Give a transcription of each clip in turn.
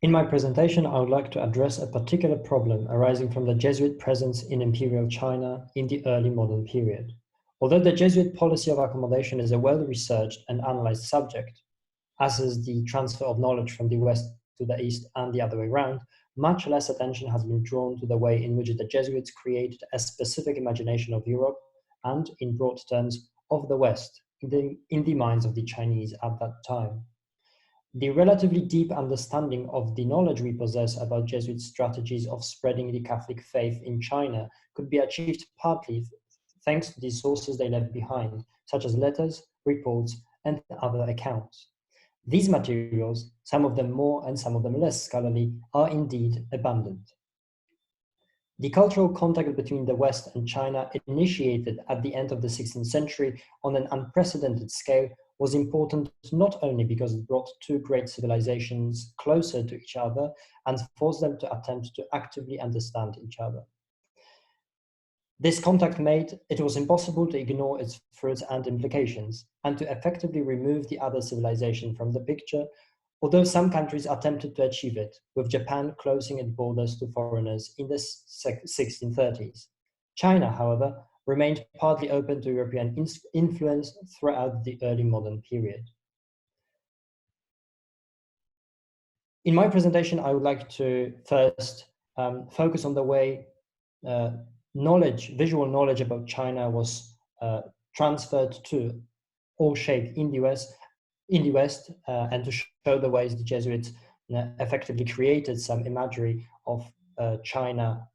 In my presentation, I would like to address a particular problem arising from the Jesuit presence in imperial China in the early modern period. Although the Jesuit policy of accommodation is a well-researched and analyzed subject, as is the transfer of knowledge from the West to the East and the other way around, much less attention has been drawn to the way in which the Jesuits created a specific imagination of Europe and, in broad terms, of the West in the minds of the Chinese at that time. The relatively deep understanding of the knowledge we possess about Jesuit strategies of spreading the Catholic faith in China could be achieved partly thanks to the sources they left behind, such as letters, reports, and other accounts. These materials, some of them more and some of them less scholarly, are indeed abundant. The cultural contact between the West and China, initiated at the end of the 16th century on an unprecedented scale, was important not only because it brought two great civilizations closer to each other and forced them to attempt to actively understand each other. This contact made it was impossible to ignore its fruits and implications, and to effectively remove the other civilization from the picture, although some countries attempted to achieve it, with Japan closing its borders to foreigners in the 1630s. China, however, remained partly open to European influence throughout the early modern period. In my presentation, I would like to first focus on the way visual knowledge about China was transferred to or shaped in the West, and to show the ways the Jesuits effectively created some imagery of China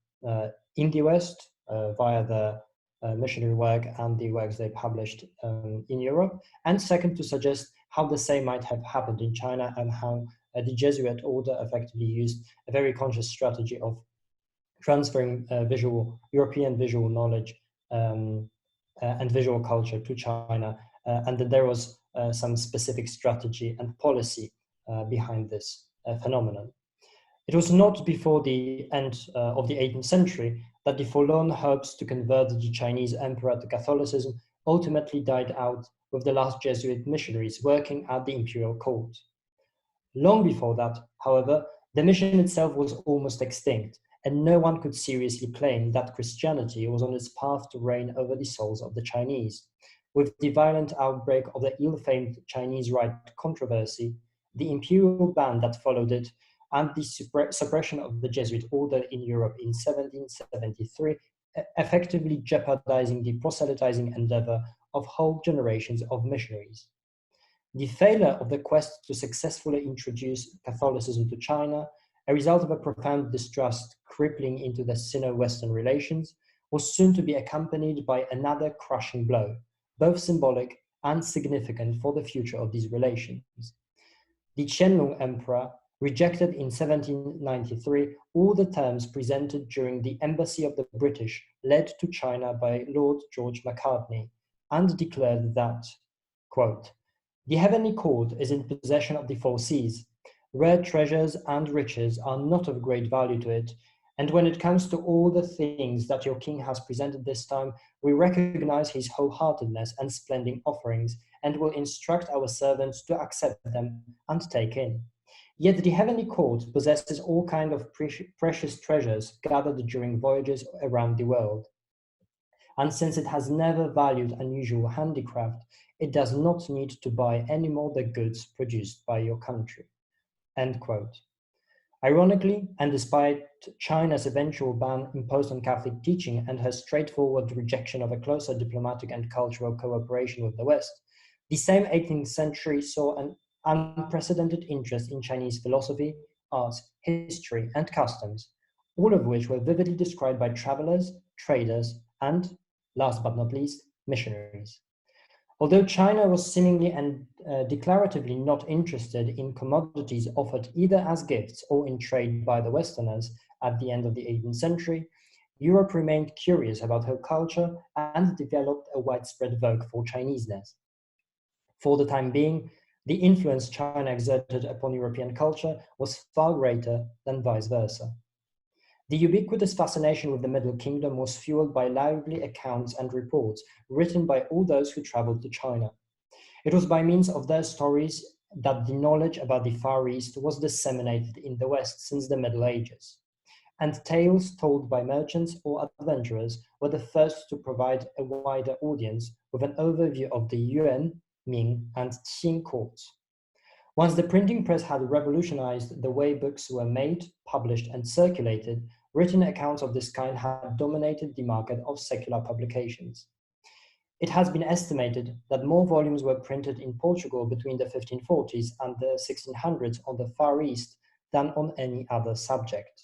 in the West via the missionary work and the works they published in Europe, and second, to suggest how the same might have happened in China and how the Jesuit order effectively used a very conscious strategy of transferring European visual knowledge and visual culture to China, and that there was some specific strategy and policy behind this phenomenon. It was not before the end of the 18th century that the forlorn hopes to convert the Chinese emperor to Catholicism ultimately died out with the last Jesuit missionaries working at the imperial court. Long before that, however, the mission itself was almost extinct, and no one could seriously claim that Christianity was on its path to reign over the souls of the Chinese. With the violent outbreak of the ill-famed Chinese Rite controversy, the imperial ban that followed it, and the suppression of the Jesuit order in Europe in 1773, effectively jeopardizing the proselytizing endeavor of whole generations of missionaries. The failure of the quest to successfully introduce Catholicism to China, a result of a profound distrust crippling into the Sino-Western relations, was soon to be accompanied by another crushing blow, both symbolic and significant for the future of these relations. The Qianlong Emperor rejected in 1793 all the terms presented during the embassy of the British led to China by Lord George Macartney, and declared that, quote, "The heavenly court is in possession of the four seas. Rare treasures and riches are not of great value to it, and when it comes to all the things that your king has presented this time, we recognize his wholeheartedness and splendid offerings, and will instruct our servants to accept them and take in. Yet the heavenly court possesses all kinds of precious treasures gathered during voyages around the world. And since it has never valued unusual handicraft, it does not need to buy any more the goods produced by your country." End quote. Ironically, and despite China's eventual ban imposed on Catholic teaching and her straightforward rejection of a closer diplomatic and cultural cooperation with the West, the same 18th century saw an unprecedented interest in Chinese philosophy, arts, history, and customs, all of which were vividly described by travelers, traders, and, last but not least, missionaries. Although China was seemingly and declaratively not interested in commodities offered either as gifts or in trade by the Westerners at the end of the 18th century, Europe remained curious about her culture and developed a widespread vogue for Chineseness. For the time being, the influence China exerted upon European culture was far greater than vice versa. The ubiquitous fascination with the Middle Kingdom was fueled by lively accounts and reports written by all those who traveled to China. It was by means of their stories that the knowledge about the Far East was disseminated in the West since the Middle Ages, and tales told by merchants or adventurers were the first to provide a wider audience with an overview of the Yuan, Ming, and Qing courts. Once the printing press had revolutionized the way books were made, published, and circulated, written accounts of this kind had dominated the market of secular publications. It has been estimated that more volumes were printed in Portugal between the 1540s and the 1600s on the Far East than on any other subject.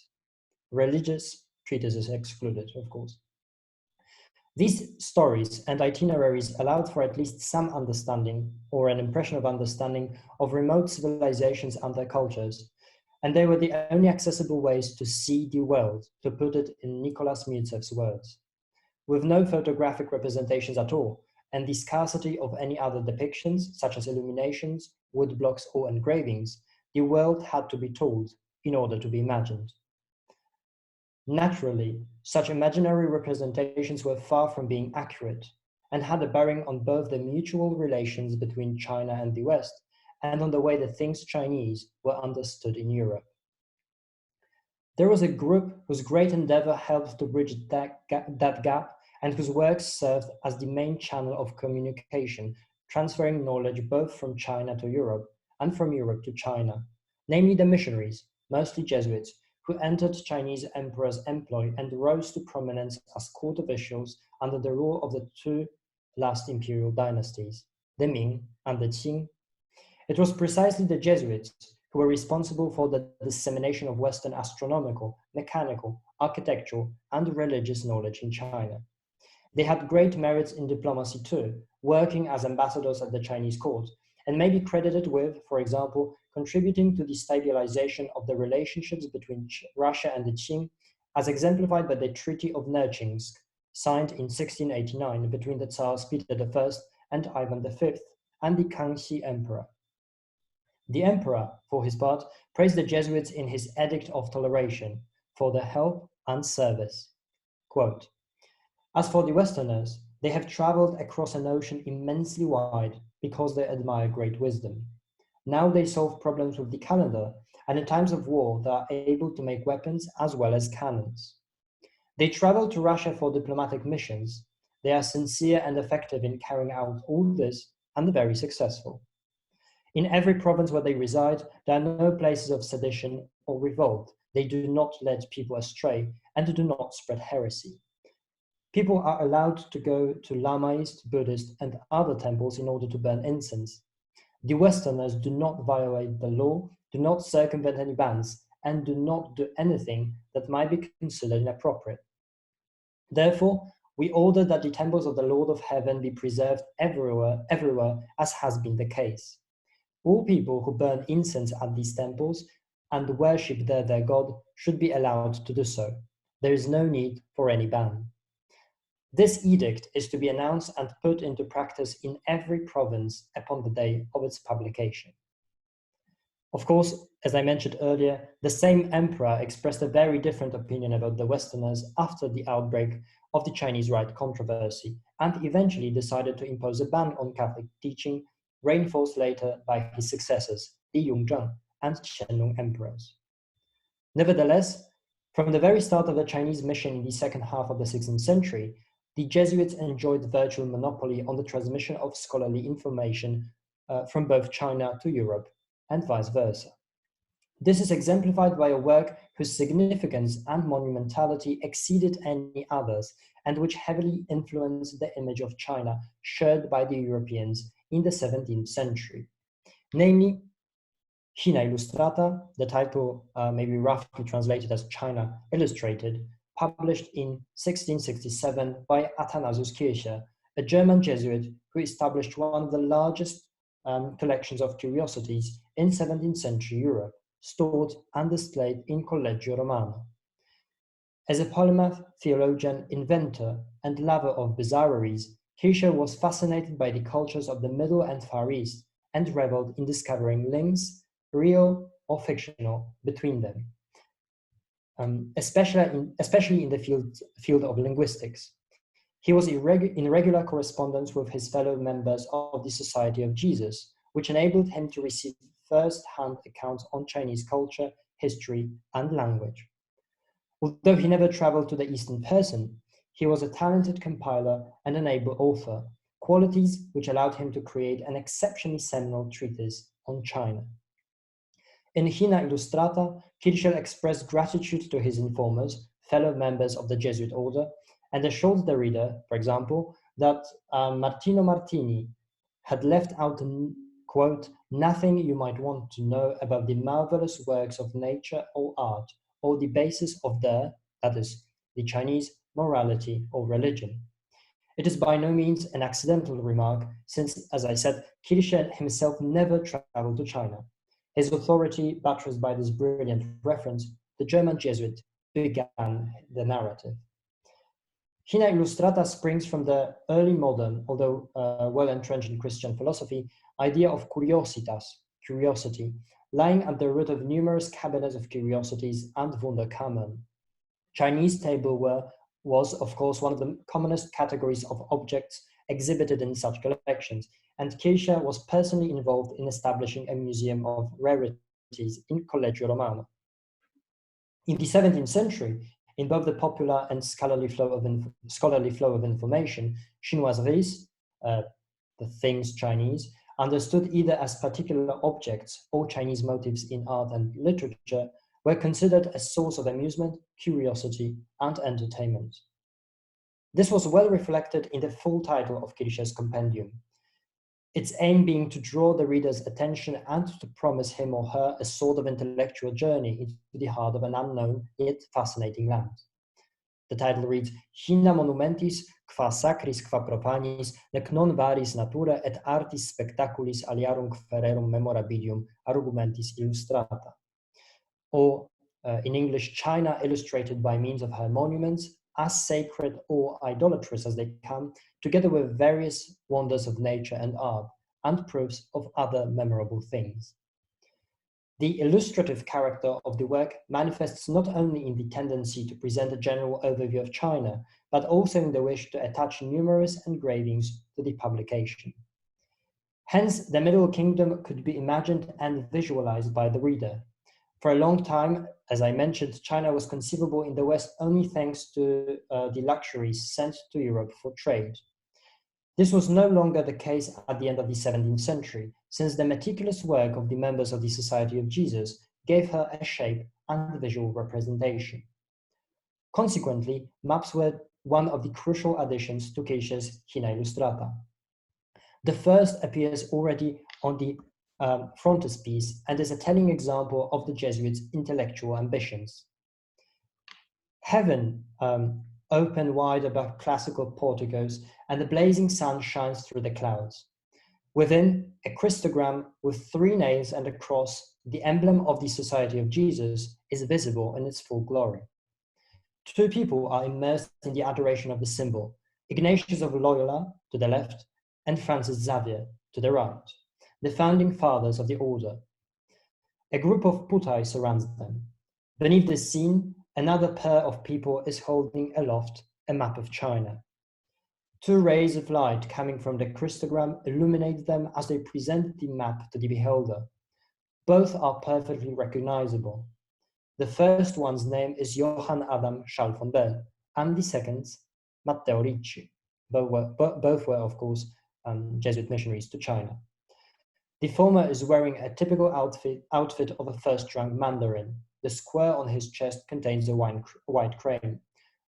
Religious treatises excluded, of course. These stories and itineraries allowed for at least some understanding, or an impression of understanding, of remote civilizations and their cultures, and they were the only accessible ways to see the world, to put it in Nicolas Miłczew's words. With no photographic representations at all, and the scarcity of any other depictions, such as illuminations, woodblocks, or engravings, the world had to be told in order to be imagined. Naturally, such imaginary representations were far from being accurate, and had a bearing on both the mutual relations between China and the West, and on the way the things Chinese were understood in Europe. There was a group whose great endeavor helped to bridge that gap, and whose works served as the main channel of communication, transferring knowledge both from China to Europe and from Europe to China, namely the missionaries, mostly Jesuits, who entered Chinese emperors' employ and rose to prominence as court officials under the rule of the two last imperial dynasties, the Ming and the Qing. It was precisely the Jesuits who were responsible for the dissemination of Western astronomical, mechanical, architectural, and religious knowledge in China. They had great merits in diplomacy too, working as ambassadors at the Chinese court, and may be credited with, for example, contributing to the stabilization of the relationships between Russia and the Qing, as exemplified by the Treaty of Nerchinsk, signed in 1689 between the Tsars Peter I and Ivan V, and the Kangxi Emperor. The Emperor, for his part, praised the Jesuits in his Edict of Toleration for their help and service. Quote, "As for the Westerners, they have traveled across an ocean immensely wide because they admire great wisdom. Now they solve problems with the calendar, and in times of war, they are able to make weapons as well as cannons. They travel to Russia for diplomatic missions. They are sincere and effective in carrying out all this, and very successful. In every province where they reside, there are no places of sedition or revolt. They do not lead people astray and do not spread heresy. People are allowed to go to Lamaist, Buddhist, and other temples in order to burn incense. The Westerners do not violate the law, do not circumvent any bans, and do not do anything that might be considered inappropriate. Therefore, we order that the temples of the Lord of Heaven be preserved everywhere, as has been the case. All people who burn incense at these temples and worship there their God should be allowed to do so. There is no need for any ban. This edict is to be announced and put into practice in every province upon the day of its publication." Of course, as I mentioned earlier, the same emperor expressed a very different opinion about the Westerners after the outbreak of the Chinese Rite controversy, and eventually decided to impose a ban on Catholic teaching, reinforced later by his successors, the Yongzheng and Qianlong emperors. Nevertheless, from the very start of the Chinese mission in the second half of the 16th century, the Jesuits enjoyed virtual monopoly on the transmission of scholarly information from both China to Europe and vice versa. This is exemplified by a work whose significance and monumentality exceeded any others, and which heavily influenced the image of China shared by the Europeans in the 17th century, namely China Illustrata, the title may be roughly translated as China Illustrated, published in 1667 by Athanasius Kircher, a German Jesuit who established one of the largest collections of curiosities in 17th century Europe, stored and displayed in Collegio Romano. As a polymath, theologian, inventor, and lover of bizarreries, Kircher was fascinated by the cultures of the Middle and Far East and reveled in discovering links, real or fictional, between them, especially in the field of linguistics. He was in regular correspondence with his fellow members of the Society of Jesus, which enabled him to receive first-hand accounts on Chinese culture, history, and language. Although he never traveled to the East in person, he was a talented compiler and an able author, qualities which allowed him to create an exceptionally seminal treatise on China. In Illustrata, Kircher expressed gratitude to his informers, fellow members of the Jesuit order, and assured the reader, for example, that Martino Martini had left out, quote, nothing you might want to know about the marvelous works of nature or art, or the basis of their, that is, the Chinese morality or religion. It is by no means an accidental remark, since, as I said, Kircher himself never traveled to China. His authority, buttressed by this brilliant reference, the German Jesuit began the narrative. Illustrata springs from the early modern, although well entrenched in Christian philosophy, idea of curiositas, curiosity, lying at the root of numerous cabinets of curiosities and Wunderkammern. Chinese tableware was, of course, one of the commonest categories of objects exhibited in such collections, and Kircher was personally involved in establishing a museum of rarities in Collegio Romano. In the 17th century, in both the popular and scholarly flow of information, chinoiseries, the things Chinese, understood either as particular objects or Chinese motifs in art and literature, were considered a source of amusement, curiosity, and entertainment. This was well reflected in the full title of Kircher's compendium, its aim being to draw the reader's attention and to promise him or her a sort of intellectual journey into the heart of an unknown yet fascinating land. The title reads, China monumentis, qua sacris, qua profanis, nec non varis natura et artis spectaculis aliarum fererum memorabilium argumentis illustrata. Or, in English, China illustrated by means of her monuments, as sacred or idolatrous as they come, together with various wonders of nature and art, and proofs of other memorable things. The illustrative character of the work manifests not only in the tendency to present a general overview of China, but also in the wish to attach numerous engravings to the publication. Hence, the Middle Kingdom could be imagined and visualized by the reader. For a long time, as I mentioned, China was conceivable in the West only thanks to the luxuries sent to Europe for trade. This was no longer the case at the end of the 17th century, since the meticulous work of the members of the Society of Jesus gave her a shape and visual representation. Consequently, maps were one of the crucial additions to Kircher's Illustrata. The first appears already on the frontispiece and is a telling example of the Jesuits' intellectual ambitions. Heaven open wide above classical porticos, and the blazing sun shines through the clouds. Within, a Christogram with 3 nails and a cross, the emblem of the Society of Jesus, is visible in its full glory. 2 people are immersed in the adoration of the symbol, Ignatius of Loyola to the left, and Francis Xavier to the right, the founding fathers of the order. A group of putai surrounds them. Beneath this scene, another pair of people is holding aloft a map of China. 2 rays of light coming from the Christogram illuminate them as they present the map to the beholder. Both are perfectly recognizable. The first one's name is Johann Adam Schall von Bell, and the second's Matteo Ricci. Both were, of course, Jesuit missionaries to China. The former is wearing a typical outfit of a first-rank mandarin. The square on his chest contains a white crane,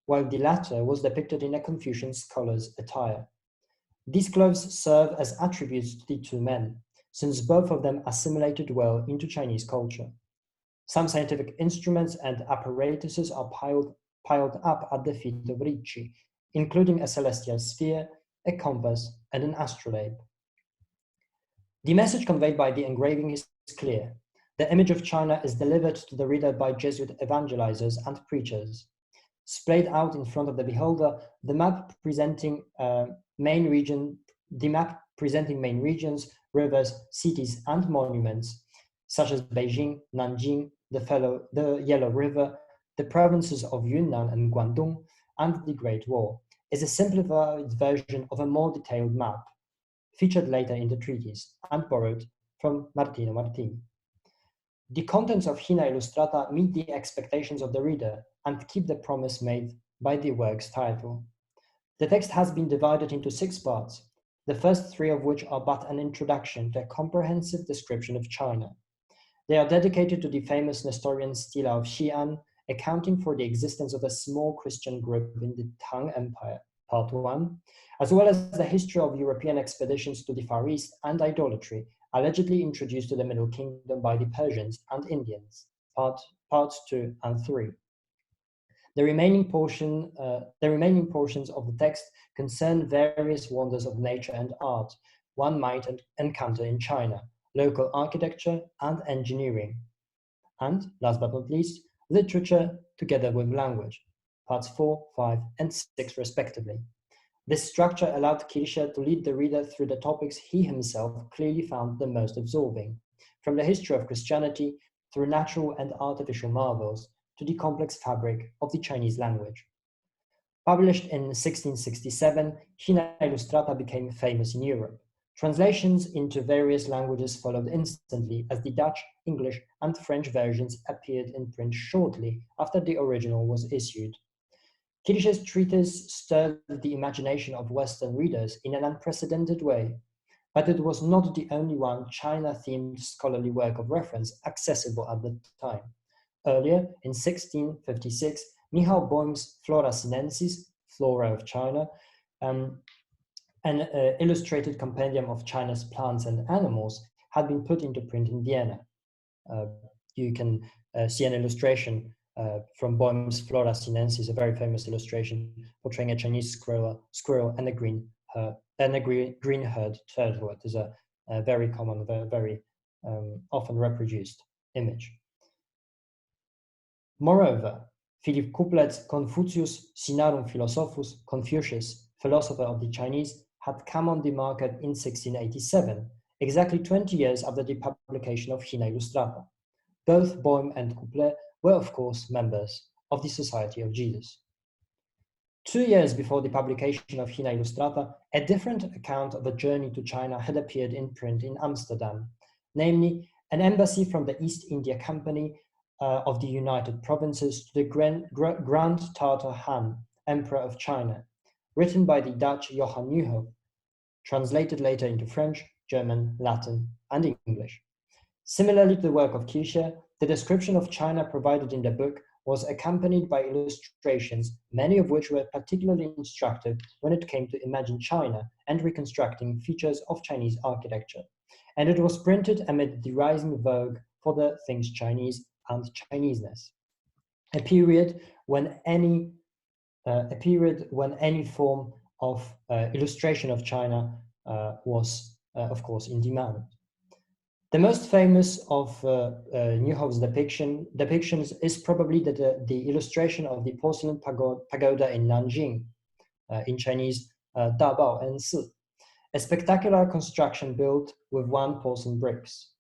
while the latter was depicted in a Confucian scholar's attire. These clothes serve as attributes to the 2 men, since both of them assimilated well into Chinese culture. Some scientific instruments and apparatuses are piled up at the feet of Ricci, including a celestial sphere, a compass, and an astrolabe. The message conveyed by the engraving is clear. The image of China is delivered to the reader by Jesuit evangelizers and preachers. Splayed out in front of the beholder, the map presenting main regions, rivers, cities, and monuments, such as Beijing, Nanjing, the Yellow River, the provinces of Yunnan and Guangdong, and the Great Wall, is a simplified version of a more detailed map, featured later in the treatise and borrowed from Martino Martini. The contents of Hina Illustrata meet the expectations of the reader and keep the promise made by the work's title. The text has been divided into 6 parts, the first 3 of which are but an introduction to a comprehensive description of China. They are dedicated to the famous Nestorian stela of Xi'an, accounting for the existence of a small Christian group in the Tang Empire, part 1, as well as the history of European expeditions to the Far East and idolatry, allegedly introduced to the Middle Kingdom by the Persians and Indians, parts 2 and 3. The remaining portions of the text concern various wonders of nature and art one might encounter in China, local architecture and engineering, and, last but not least, literature together with language, parts 4, 5, and 6 respectively. This structure allowed Kircher to lead the reader through the topics he himself clearly found the most absorbing, from the history of Christianity through natural and artificial marvels to the complex fabric of the Chinese language. Published in 1667, Hina Illustrata became famous in Europe. Translations into various languages followed instantly as the Dutch, English, and French versions appeared in print shortly after the original was issued. Kircher's treatise stirred the imagination of Western readers in an unprecedented way, but it was not the only one China-themed scholarly work of reference accessible at the time. Earlier, in 1656, Michał Boehm's Flora Sinensis, Flora of China, an illustrated compendium of China's plants and animals, had been put into print in Vienna. You can see an illustration from Boehm's Flora Sinensis, a very famous illustration portraying a Chinese squirrel and a green herd turtle. It is a very common, very often reproduced image. Moreover, Philipp Kuplet's Confucius Sinarum Philosophus, Confucius, philosopher of the Chinese, had come on the market in 1687, exactly 20 years after the publication of Hina Illustrata. Both Boehm and Kuplet were, of course, members of the Society of Jesus. 2 years before the publication of Hina Illustrata, a different account of a journey to China had appeared in print in Amsterdam, namely an embassy from the East India Company of the United Provinces to the Grand Tartar Han, Emperor of China, written by the Dutch Johann Nieuwhof, translated later into French, German, Latin, and English. Similarly to the work of Kircher, the description of China provided in the book was accompanied by illustrations, many of which were particularly instructive when it came to imagine China and reconstructing features of Chinese architecture. And it was printed amid the rising vogue for the things Chinese and Chineseness, a period when any form of illustration of China was, of course, in demand. The most famous of Nieuwhof's depictions is probably the illustration of the porcelain pagoda in Nanjing, in Chinese, Da Bao En Si, a spectacular construction built with 1 porcelain bricks.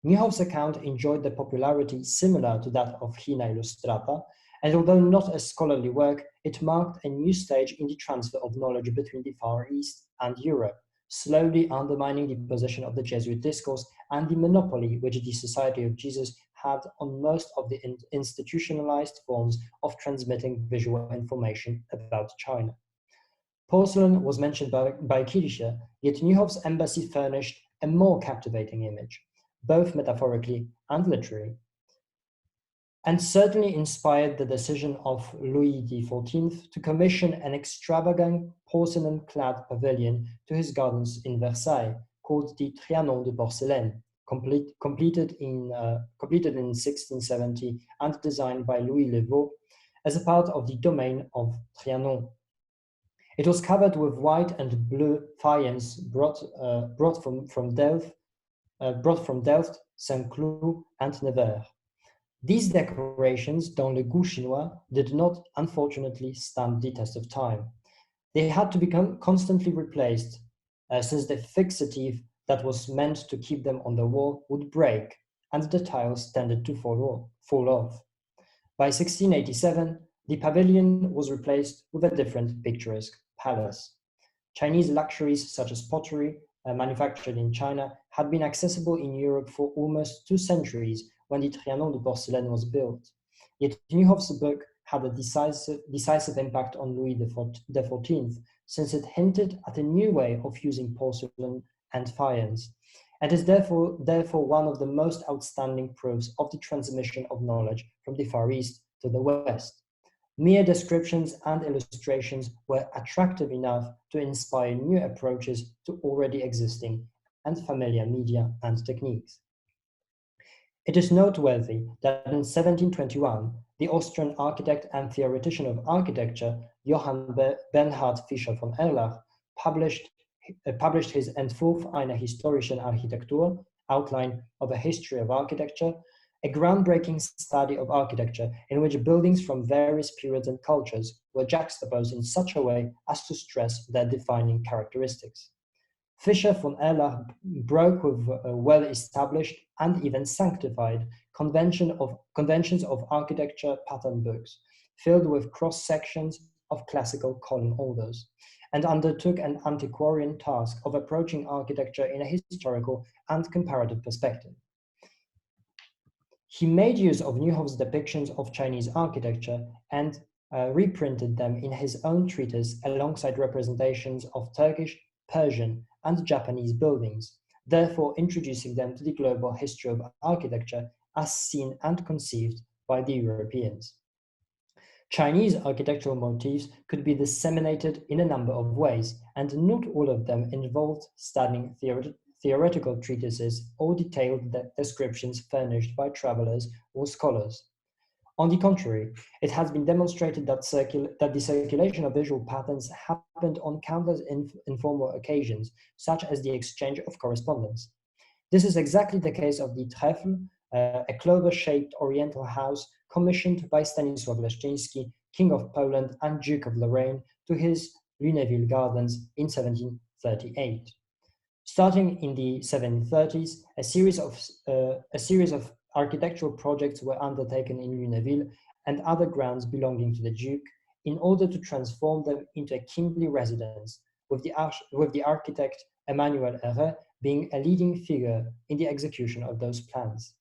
Nieuwhof's account enjoyed the popularity similar to that of Hina Illustrata, and although not a scholarly work, it marked a new stage in the transfer of knowledge between the Far East and Europe, slowly undermining the position of the Jesuit discourse and the monopoly which the Society of Jesus had on most of the institutionalized forms of transmitting visual information about China. Porcelain was mentioned by Kircher, yet Nieuwhof's embassy furnished a more captivating image, both metaphorically and literally, and certainly inspired the decision of Louis XIV to commission an extravagant porcelain-clad pavilion to his gardens in Versailles, called the Trianon de Porcelaine, completed in 1670 and designed by Louis Leveau as a part of the domain of Trianon. It was covered with white and blue faience brought from Delft, Saint-Cloud, and Nevers. These decorations, dans le goût chinois, did not, unfortunately, stand the test of time. They had to become constantly replaced, since the fixative that was meant to keep them on the wall would break, and the tiles tended to fall off. By 1687, the pavilion was replaced with a different picturesque palace. Chinese luxuries such as pottery, manufactured in China, had been accessible in Europe for almost 2 centuries when the Trianon de Porcelaine was built. Yet Nieuwhof's book had a decisive impact on Louis XIV, since it hinted at a new way of using porcelain and faience, and is therefore one of the most outstanding proofs of the transmission of knowledge from the Far East to the West. Mere descriptions and illustrations were attractive enough to inspire new approaches to already existing and familiar media and techniques. It is noteworthy that in 1721, the Austrian architect and theoretician of architecture, Johann Bernhard Fischer von Erlach, published his Entwurf einer historischen Architektur, Outline of a History of Architecture, a groundbreaking study of architecture in which buildings from various periods and cultures were juxtaposed in such a way as to stress their defining characteristics. Fischer von Erlach broke with well-established and even sanctified conventions of architecture pattern books, filled with cross-sections of classical column orders, and undertook an antiquarian task of approaching architecture in a historical and comparative perspective. He made use of Nieuwhof's depictions of Chinese architecture and reprinted them in his own treatise alongside representations of Turkish, Persian, and Japanese buildings, therefore introducing them to the global history of architecture as seen and conceived by the Europeans. Chinese architectural motifs could be disseminated in a number of ways, and not all of them involved studying theoretical treatises or detailed descriptions furnished by travelers or scholars. On the contrary, it has been demonstrated that the circulation of visual patterns happened on countless informal occasions, such as the exchange of correspondence. This is exactly the case of the Trèfle, a clover-shaped oriental house commissioned by Stanisław Leszczyński, King of Poland and Duke of Lorraine, to his Lunéville Gardens in 1738. Starting in the 1730s, a series of architectural projects were undertaken in Lunéville and other grounds belonging to the Duke in order to transform them into a kingly residence, with the architect Emmanuel Herré being a leading figure in the execution of those plans.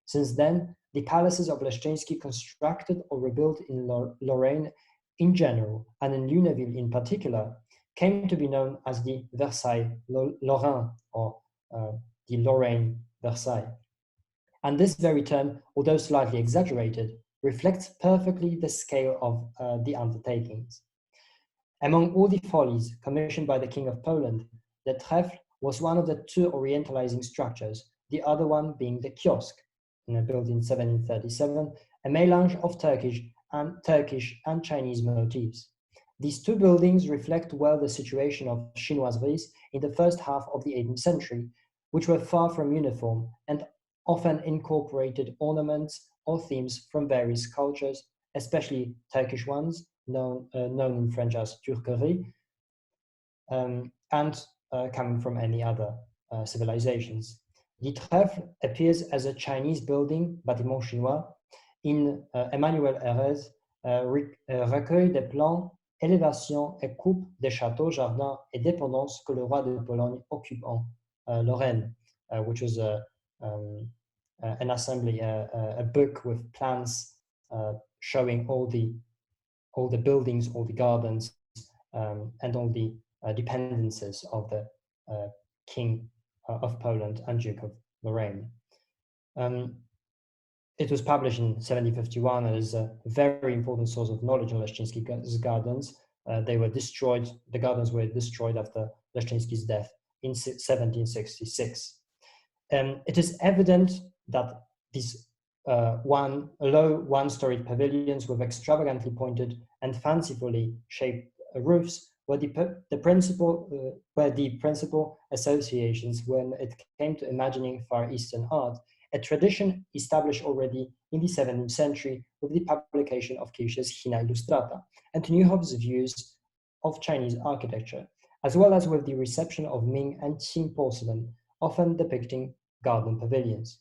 Since then, the palaces of Leszczyński constructed or rebuilt in Lorraine in general, and in Lunéville in particular, came to be known as the Versailles Lorrain, or the Lorraine Versailles. And this very term, although slightly exaggerated, reflects perfectly the scale of the undertakings. Among all the follies commissioned by the King of Poland, the Trèfle was one of the 2 orientalizing structures, the other one being the kiosk, built in 1737, a melange of Turkish and Chinese motifs. These 2 buildings reflect well the situation of chinoiseries in the first half of the 18th century, which were far from uniform and often incorporated ornaments or themes from various cultures, especially Turkish ones, known in French as turquerie, and coming from any other civilizations. The Trèfle appears as a Chinese building, bâtiment chinois, in Emmanuel Herré's Recueil des plans, élévations et coupes des châteaux, jardins et dépendances que le roi de Pologne occupe en Lorraine, which was an assembly, a book with plans showing all the buildings, all the gardens, and all the dependencies of the King of Poland and Duke of Lorraine. It was published in 1751 and is a very important source of knowledge on Leszczyński's gardens. They were destroyed, the gardens were destroyed after Leszczyński's death in 1766. It is evident that these low one-storied pavilions with extravagantly pointed and fancifully shaped roofs were the principal associations when it came to imagining Far Eastern art, a tradition established already in the 17th century with the publication of Kircher's Illustrata and Nieuwhof's views of Chinese architecture, as well as with the reception of Ming and Qing porcelain, often depicting garden pavilions.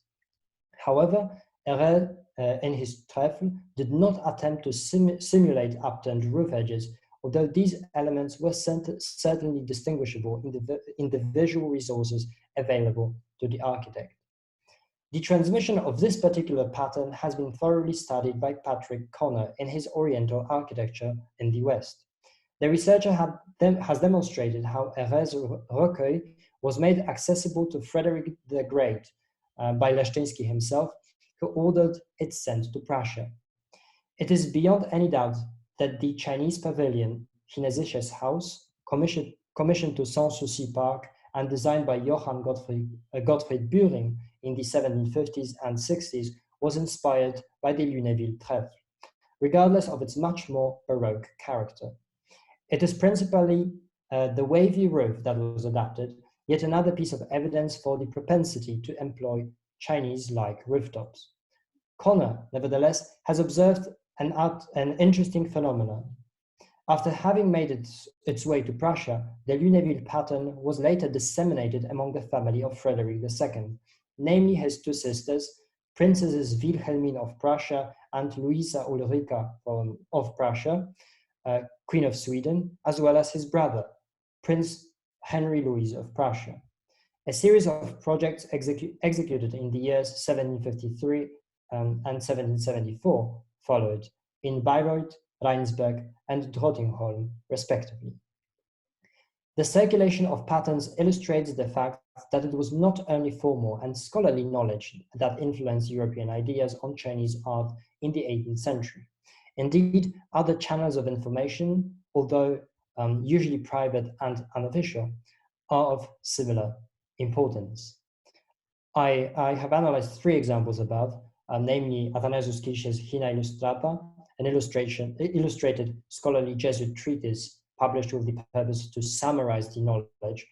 However, Herré, in his Trèfle, did not attempt to simulate upturned roof edges, although these elements were certainly distinguishable in the visual resources available to the architect. The transmission of this particular pattern has been thoroughly studied by Patrick Connor in his Oriental Architecture in the West. The researcher has demonstrated how Herè's recueil was made accessible to Frederick the Great by Leszczyński himself, who ordered it sent to Prussia. It is beyond any doubt that the Chinese pavilion, Chinesisches Haus, commissioned to Sanssouci Park and designed by Johann Gottfried Bühring in the 1750s and 60s, was inspired by the Lunéville trèfle, regardless of its much more Baroque character. It is principally the wavy roof that was adapted, yet another piece of evidence for the propensity to employ Chinese-like rooftops. Connor, nevertheless, has observed an interesting phenomenon. After having made its way to Prussia, the Lunéville pattern was later disseminated among the family of Frederick II, namely his two sisters, Princesses Wilhelmine of Prussia and Louisa Ulrika of Prussia, Queen of Sweden, as well as his brother, Prince Henry Louis of Prussia. A series of projects executed in the years 1753 and 1774 followed in Bayreuth, Rheinsberg, and Drottningholm, respectively. The circulation of patterns illustrates the fact that it was not only formal and scholarly knowledge that influenced European ideas on Chinese art in the 18th century. Indeed, other channels of information, although usually private and unofficial, are of similar importance. I have analyzed three examples above, namely Athanasius Kircher's China Illustrata, an illustrated scholarly Jesuit treatise published with the purpose to summarize the knowledge,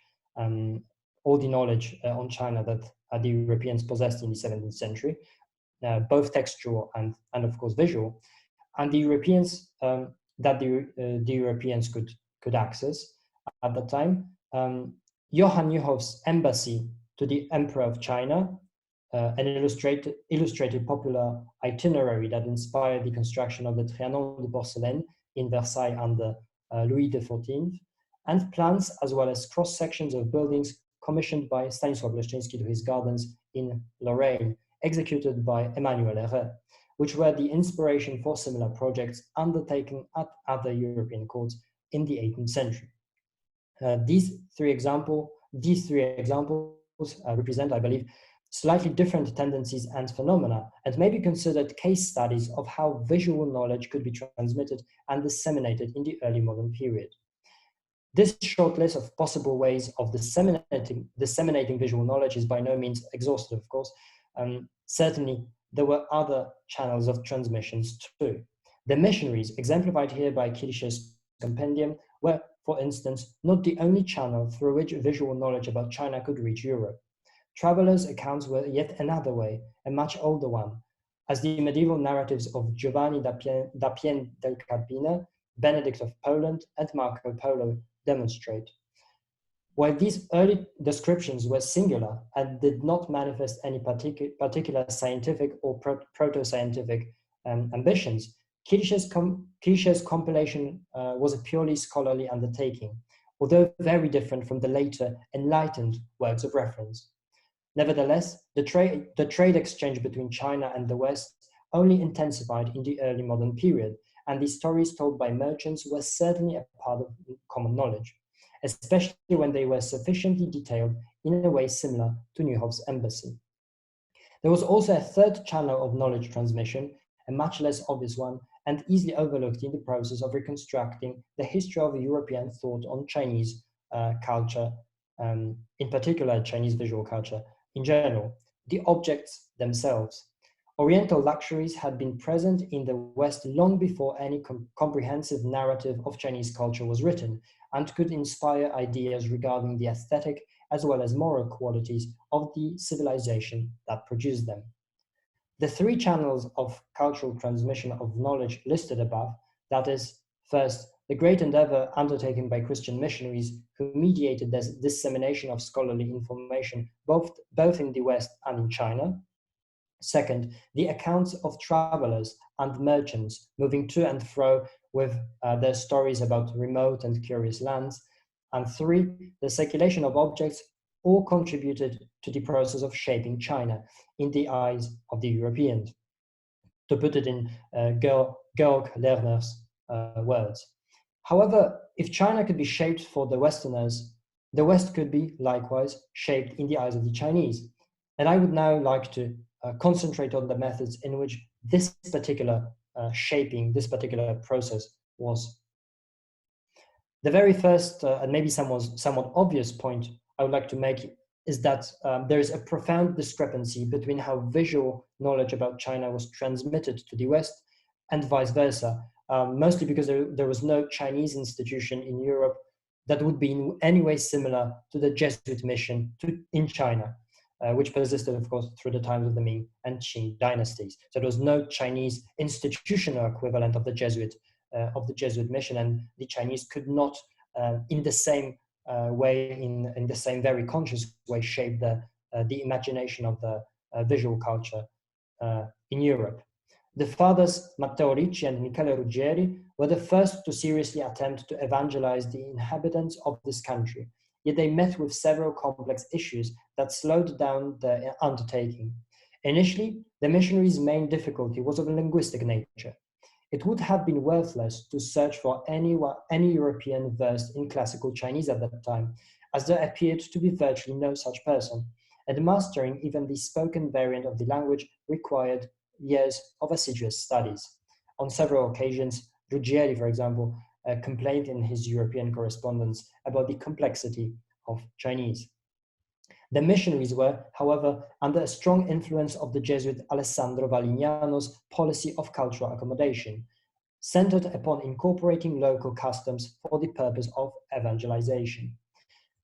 all the knowledge on China that the Europeans possessed in the 17th century, both textual and of course visual, and the Europeans that the Europeans could access at that time. Johann Neuhoff's Embassy to the Emperor of China, an illustrated popular itinerary that inspired the construction of the Trianon de Porcelaine in Versailles under Louis XIV, and plans as well as cross-sections of buildings commissioned by Stanisław Leszczyński to his gardens in Lorraine, executed by Emmanuel Herré, which were the inspiration for similar projects undertaken at other European courts in the 18th century. These three examples represent, I believe, slightly different tendencies and phenomena, and may be considered case studies of how visual knowledge could be transmitted and disseminated in the early modern period. This short list of possible ways of disseminating visual knowledge is by no means exhaustive, of course. Certainly, there were other channels of transmissions too. The missionaries, exemplified here by Kircher's compendium, were, for instance, not the only channel through which visual knowledge about China could reach Europe. Travelers' accounts were yet another way, a much older one, as the medieval narratives of Giovanni d'Appian del Carpina, Benedict of Poland, and Marco Polo demonstrate. While these early descriptions were singular and did not manifest any particular scientific or proto-scientific ambitions, Kircher's compilation was a purely scholarly undertaking, although very different from the later enlightened works of reference. Nevertheless, the trade exchange between China and the West only intensified in the early modern period, and the stories told by merchants were certainly a part of common knowledge, especially when they were sufficiently detailed in a way similar to Neuhoff's Embassy. There was also a third channel of knowledge transmission, a much less obvious one, and easily overlooked in the process of reconstructing the history of European thought on Chinese culture, in particular Chinese visual culture in general, the objects themselves. Oriental luxuries had been present in the West long before any comprehensive narrative of Chinese culture was written, and could inspire ideas regarding the aesthetic as well as moral qualities of the civilization that produced them. The three channels of cultural transmission of knowledge listed above, that is, first, the great endeavor undertaken by Christian missionaries who mediated this dissemination of scholarly information both in the West and in China. Second, the accounts of travelers and merchants moving to and fro with their stories about remote and curious lands. And three, the circulation of objects all contributed to the process of shaping China in the eyes of the Europeans. To put it in Georg Lerner's words. However, if China could be shaped for the Westerners, the West could be likewise shaped in the eyes of the Chinese. And I would now like to concentrate on the methods in which this particular shaping, this particular process was. The very first and maybe somewhat obvious point I would like to make is that there is a profound discrepancy between how visual knowledge about China was transmitted to the West and vice versa, mostly because there was no Chinese institution in Europe that would be in any way similar to the Jesuit mission in China, which persisted, of course, through the times of the Ming and Qing dynasties. So there was no Chinese institutional equivalent of the Jesuit mission, and the Chinese could not, in the same way, in the same very conscious way, shape the imagination of the visual culture in Europe. The fathers Matteo Ricci and Michele Ruggieri were the first to seriously attempt to evangelize the inhabitants of this country, yet they met with several complex issues that slowed down their undertaking. Initially, the missionaries' main difficulty was of a linguistic nature. It would have been worthless to search for any European versed in classical Chinese at that time, as there appeared to be virtually no such person, and mastering even the spoken variant of the language required years of assiduous studies. On several occasions, Ruggieri, for example, complained in his European correspondence about the complexity of Chinese. The missionaries were, however, under a strong influence of the Jesuit Alessandro Valignano's policy of cultural accommodation, centered upon incorporating local customs for the purpose of evangelization.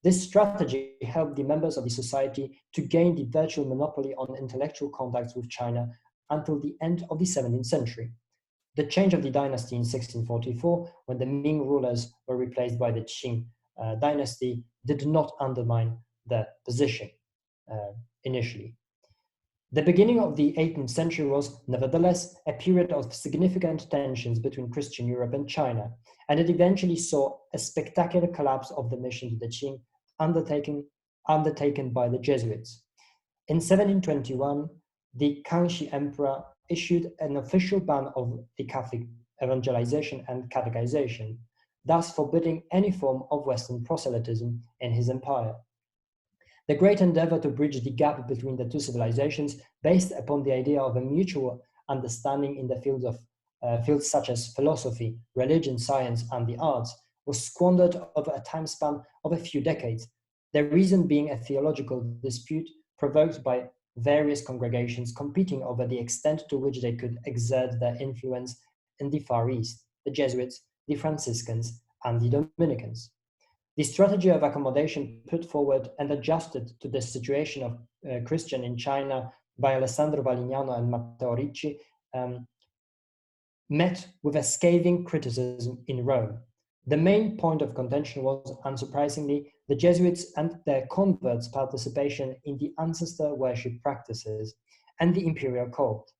This strategy helped the members of the society to gain the virtual monopoly on intellectual contacts with China until the end of the 17th century. The change of the dynasty in 1644, when the Ming rulers were replaced by the Qing dynasty, did not undermine their position initially. The beginning of the 18th century was, nevertheless, a period of significant tensions between Christian Europe and China, and it eventually saw a spectacular collapse of the mission to the Qing undertaken by the Jesuits. In 1721, the Kangxi Emperor issued an official ban of the Catholic evangelization and catechization, thus forbidding any form of Western proselytism in his empire. The great endeavor to bridge the gap between the two civilizations, based upon the idea of a mutual understanding in the fields such as philosophy, religion, science, and the arts, was squandered over a time span of a few decades, the reason being a theological dispute provoked by various congregations competing over the extent to which they could exert their influence in the Far East, the Jesuits, the Franciscans, and the Dominicans. The strategy of accommodation put forward and adjusted to the situation of Christian in China by Alessandro Valignano and Matteo Ricci met with a scathing criticism in Rome. The main point of contention was, unsurprisingly, the Jesuits and their converts' participation in the ancestor worship practices and the imperial cult,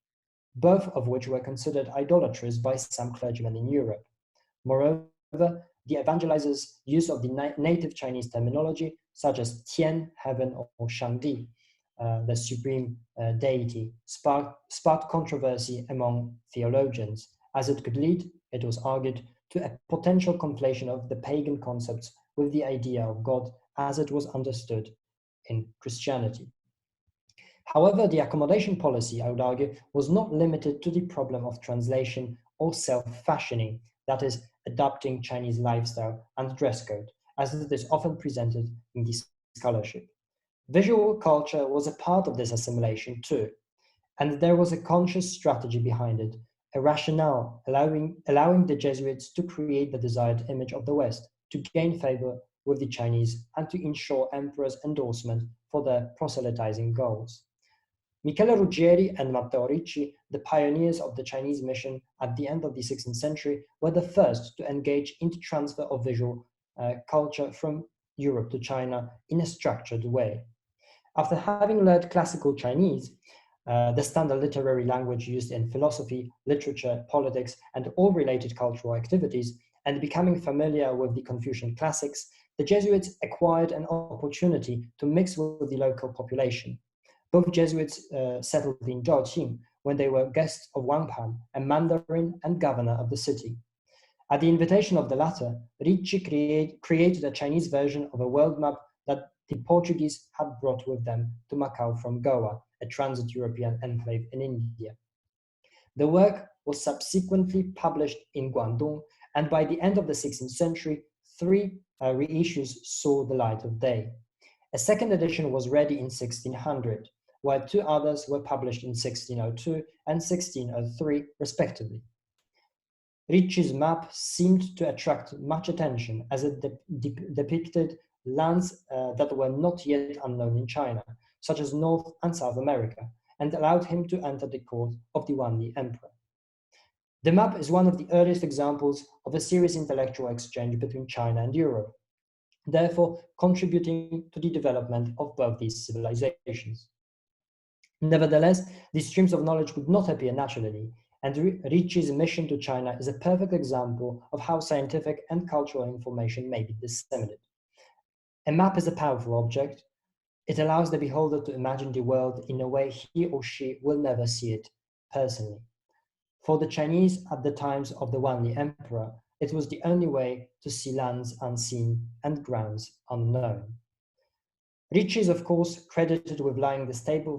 both of which were considered idolatrous by some clergymen in Europe. Moreover, the evangelizers' use of the native Chinese terminology, such as Tian, heaven, or Shangdi, the supreme deity, sparked controversy among theologians, as it could lead, it was argued, to a potential conflation of the pagan concepts with the idea of God as it was understood in Christianity. However, the accommodation policy, I would argue, was not limited to the problem of translation or self-fashioning, that is, adopting Chinese lifestyle and dress code, as it is often presented in the scholarship. Visual culture was a part of this assimilation too, and there was a conscious strategy behind it, a rationale allowing the Jesuits to create the desired image of the West, to gain favor with the Chinese, and to ensure emperor's endorsement for their proselytizing goals. Michele Ruggieri and Matteo Ricci, the pioneers of the Chinese mission at the end of the 16th century, were the first to engage in the transfer of visual culture from Europe to China in a structured way. After having learned classical Chinese, the standard literary language used in philosophy, literature, politics, and all related cultural activities, and becoming familiar with the Confucian classics, the Jesuits acquired an opportunity to mix with the local population. Both Jesuits settled in Zhaoqing when they were guests of Wang Pan, a mandarin and governor of the city. At the invitation of the latter, Ricci created a Chinese version of a world map that the Portuguese had brought with them to Macau from Goa, a transit European enclave in India. The work was subsequently published in Guangdong, and by the end of the 16th century, 3 reissues saw the light of day. A second edition was ready in 1600, while 2 others were published in 1602 and 1603, respectively. Ricci's map seemed to attract much attention as it depicted lands that were not yet unknown in China, such as North and South America, and allowed him to enter the court of the Wanli Emperor. The map is one of the earliest examples of a serious intellectual exchange between China and Europe, therefore contributing to the development of both these civilizations. Nevertheless, these streams of knowledge could not appear naturally, and Ricci's mission to China is a perfect example of how scientific and cultural information may be disseminated. A map is a powerful object. It allows the beholder to imagine the world in a way he or she will never see it personally. For the Chinese at the times of the Wanli Emperor, it was the only way to see lands unseen and grounds unknown. Ricci is, of course, credited with laying stable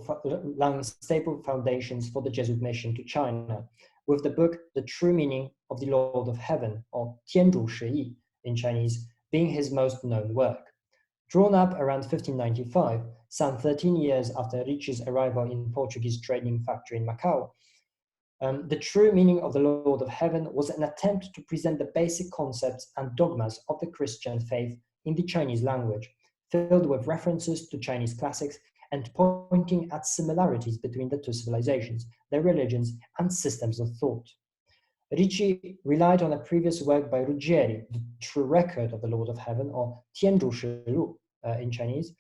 foundations for the Jesuit mission to China, with the book The True Meaning of the Lord of Heaven, or 天主释义 in Chinese, being his most known work. Drawn up around 1595, some 13 years after Ricci's arrival in Portuguese trading factory in Macau, The True Meaning of the Lord of Heaven was an attempt to present the basic concepts and dogmas of the Christian faith in the Chinese language, filled with references to Chinese classics and pointing at similarities between the 2 civilizations, their religions, and systems of thought. Ricci relied on a previous work by Ruggieri, The True Record of the Lord of Heaven, or 天主实录 in Chinese,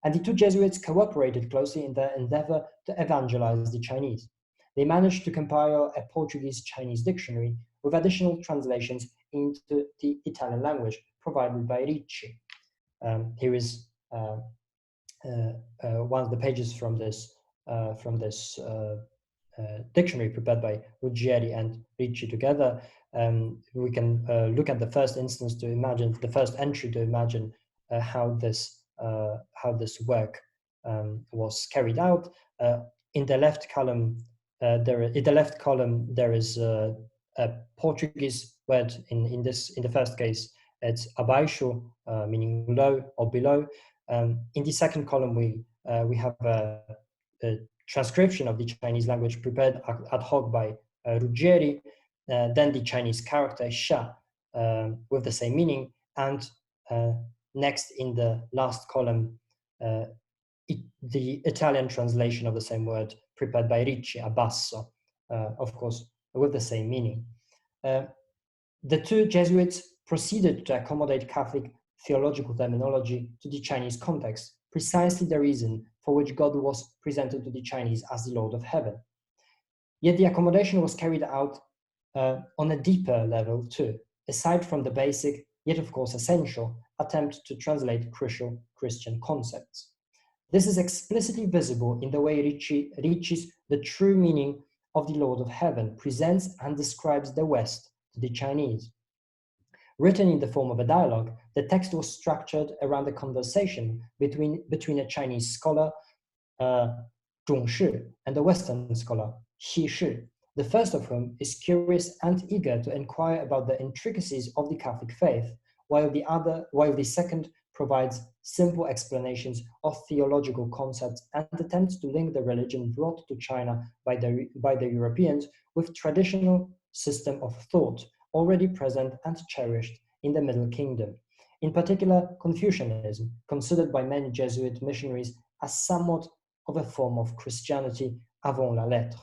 and the 2 Jesuits cooperated closely in their endeavor to evangelize the Chinese. They managed to compile a Portuguese-Chinese dictionary with additional translations into the Italian language provided by Ricci. Here is one of the pages from this dictionary prepared by Ruggieri and Ricci together. We can look at the first instance to imagine the first entry to imagine how this work was carried out. In the left column, there is a Portuguese word. In the first case, it's abaixo, meaning low or below. In the second column, we have a transcription of the Chinese language prepared ad hoc by Ruggieri, then the Chinese character sha with the same meaning, and next in the last column, the Italian translation of the same word prepared by Ricci, abbasso, of course, with the same meaning. The 2 Jesuits proceeded to accommodate Catholic theological terminology to the Chinese context, precisely the reason for which God was presented to the Chinese as the Lord of Heaven. Yet the accommodation was carried out on a deeper level too, aside from the basic, yet of course essential, attempt to translate crucial Christian concepts. This is explicitly visible in the way Ricci's The True Meaning of the Lord of Heaven presents and describes the West to the Chinese. Written in the form of a dialogue, the text was structured around a conversation between a Chinese scholar, Zhong Shi, and a Western scholar, Xi Shi, the first of whom is curious and eager to inquire about the intricacies of the Catholic faith, while the second provides simple explanations of theological concepts and attempts to link the religion brought to China by the Europeans with traditional system of thought already present and cherished in the Middle Kingdom, in particular Confucianism, considered by many Jesuit missionaries as somewhat of a form of Christianity avant la lettre.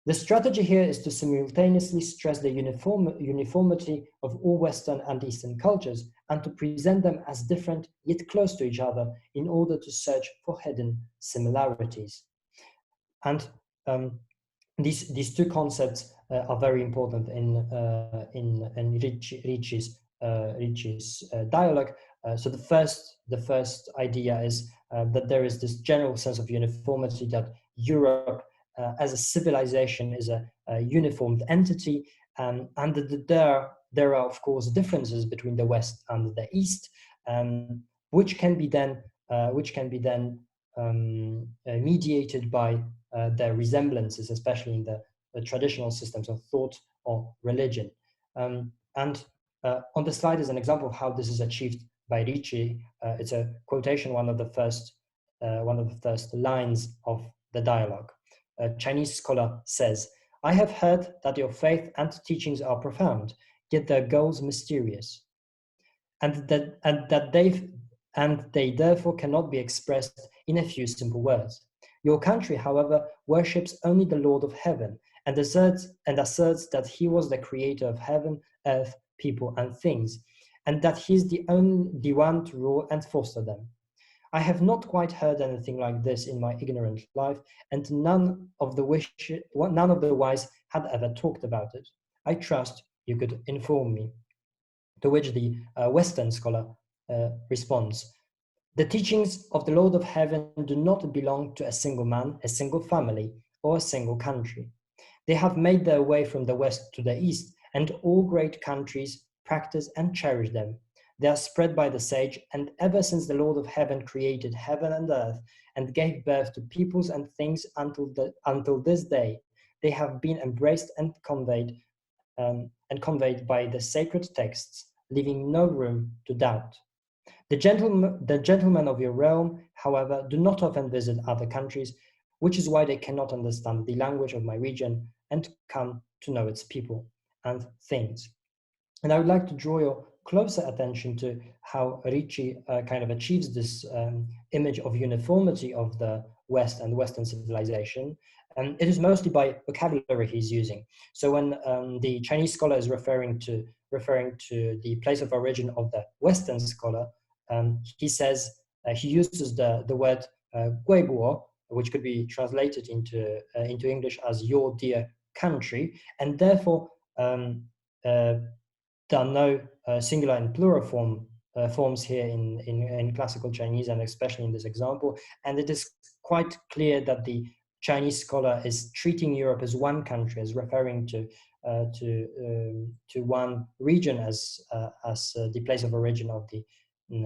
The strategy here is to simultaneously stress the uniformity of all Western and Eastern cultures and to present them as different yet close to each other in order to search for hidden similarities. And these two concepts are very important in Ricci's dialogue. So the first idea is that there is this general sense of uniformity, that Europe as a civilization is a uniformed entity, and that there are of course differences between the West and the East, which can be then mediated by their resemblances, especially in the traditional systems of thought or religion. And on the slide is an example of how this is achieved by Ricci. It's a quotation, one of the first lines of the dialogue. A Chinese scholar says, "I have heard that your faith and teachings are profound, yet their goals mysterious, and they therefore cannot be expressed in a few simple words. Your country, however, worships only the Lord of heaven and asserts that he was the creator of heaven, earth, people, and things, and that he is the one to rule and foster them. I have not quite heard anything like this in my ignorant life, and none of the wise had ever talked about it. I trust you could inform me." To which the Western scholar responds, "The teachings of the Lord of Heaven do not belong to a single man, a single family, or a single country. They have made their way from the West to the East, and all great countries practice and cherish them. They are spread by the sage, and ever since the Lord of Heaven created heaven and earth and gave birth to peoples and things until this day, they have been embraced and conveyed by the sacred texts, leaving no room to doubt. The gentlemen of your realm, however, do not often visit other countries, which is why they cannot understand the language of my region and come to know its people and things." And I would like to draw your closer attention to how Ricci kind of achieves this image of uniformity of the West and Western civilization. And it is mostly by vocabulary he's using. So when the Chinese scholar is referring to the place of origin of the Western scholar, he says, he uses the word guibuo, which could be translated into English as "your dear country," and therefore there are no singular and plural forms here in classical Chinese, and especially in this example. And it is quite clear that the Chinese scholar is treating Europe as one country, as referring to one region as the place of origin of the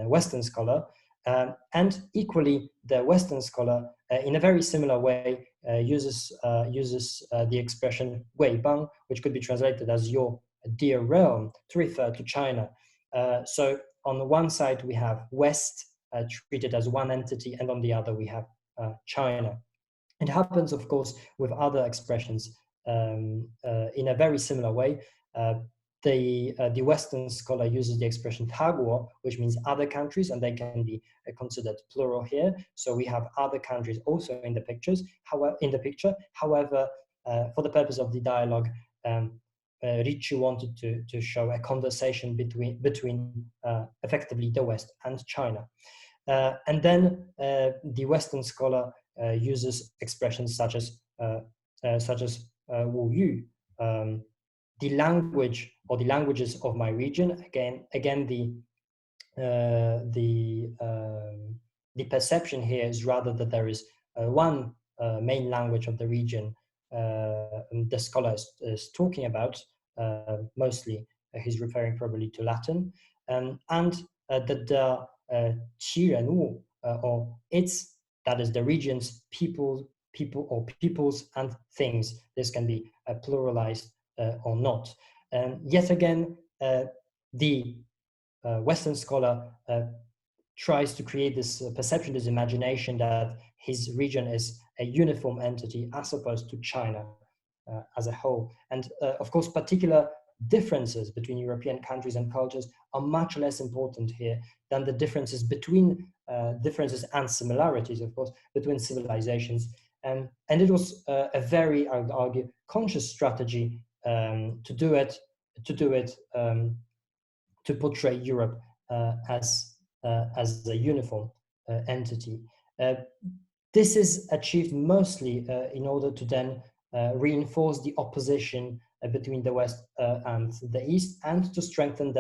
Western scholar. And equally, the Western scholar, in a very similar way, uses the expression "guibang," which could be translated as "your dear realm," to refer to China. So on the one side, we have West treated as one entity, and on the other, we have China. It happens, of course, with other expressions in a very similar way. The Western scholar uses the expression "taguo," which means other countries, and they can be considered plural here. So we have other countries also in the picture. However, for the purpose of the dialogue, Ricci wanted to show a conversation between effectively the West and China. And then the Western scholar uses expressions such as Wu Yu, the language or the languages of my region. Again, the perception here is rather that there is one main language of the region the scholar is talking about. Mostly, he's referring probably to Latin, and that the qi ren wu, or its, that is the region's people or peoples and things. This can be pluralized or not. Yet again, the Western scholar tries to create this perception, this imagination that his region is a uniform entity as opposed to China as a whole. And of course, particular differences between European countries and cultures are much less important here than the differences and similarities, of course, between civilizations. And it was a very, I would argue, conscious strategy to portray Europe as a uniform entity. This is achieved mostly in order to then reinforce the opposition between the West and the East, and to strengthen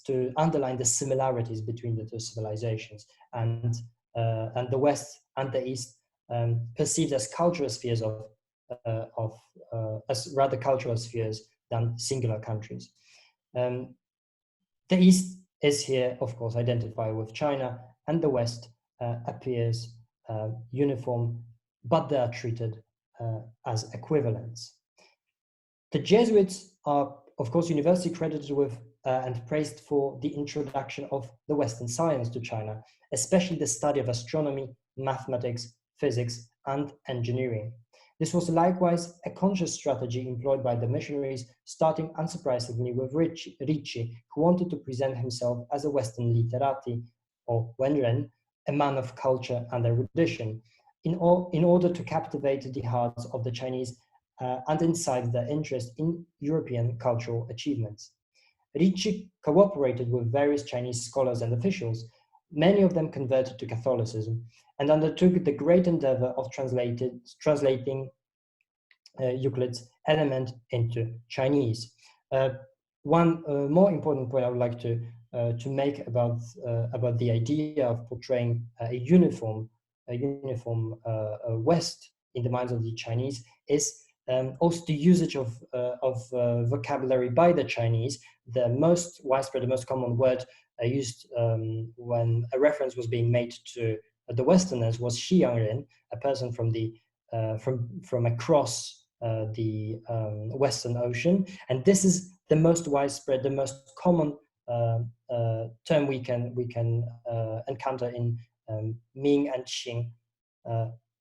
to underline the similarities between the two civilizations, and the West and the East perceived as cultural spheres as rather cultural spheres than singular countries. The East is here, of course, identified with China, and the West appears uniform, but they are treated as equivalents. The Jesuits are, of course, universally credited with and praised for the introduction of the Western science to China, especially the study of astronomy, mathematics, physics, and engineering. This was likewise a conscious strategy employed by the missionaries, starting unsurprisingly with Ricci, who wanted to present himself as a Western literati, or Wenren, a man of culture and erudition, in order to captivate the hearts of the Chinese and incite their interest in European cultural achievements. Ricci cooperated with various Chinese scholars and officials. Many of them converted to Catholicism and undertook the great endeavor of translating Euclid's element into Chinese. One more important point I would like to make about the idea of portraying a uniform West in the minds of the Chinese is also the usage of vocabulary by the Chinese. The most widespread, the most common word used when a reference was being made to the Westerners was Xiangren, a person from from across the Western Ocean, and this is the most widespread, the most common term we can encounter in Ming and Qing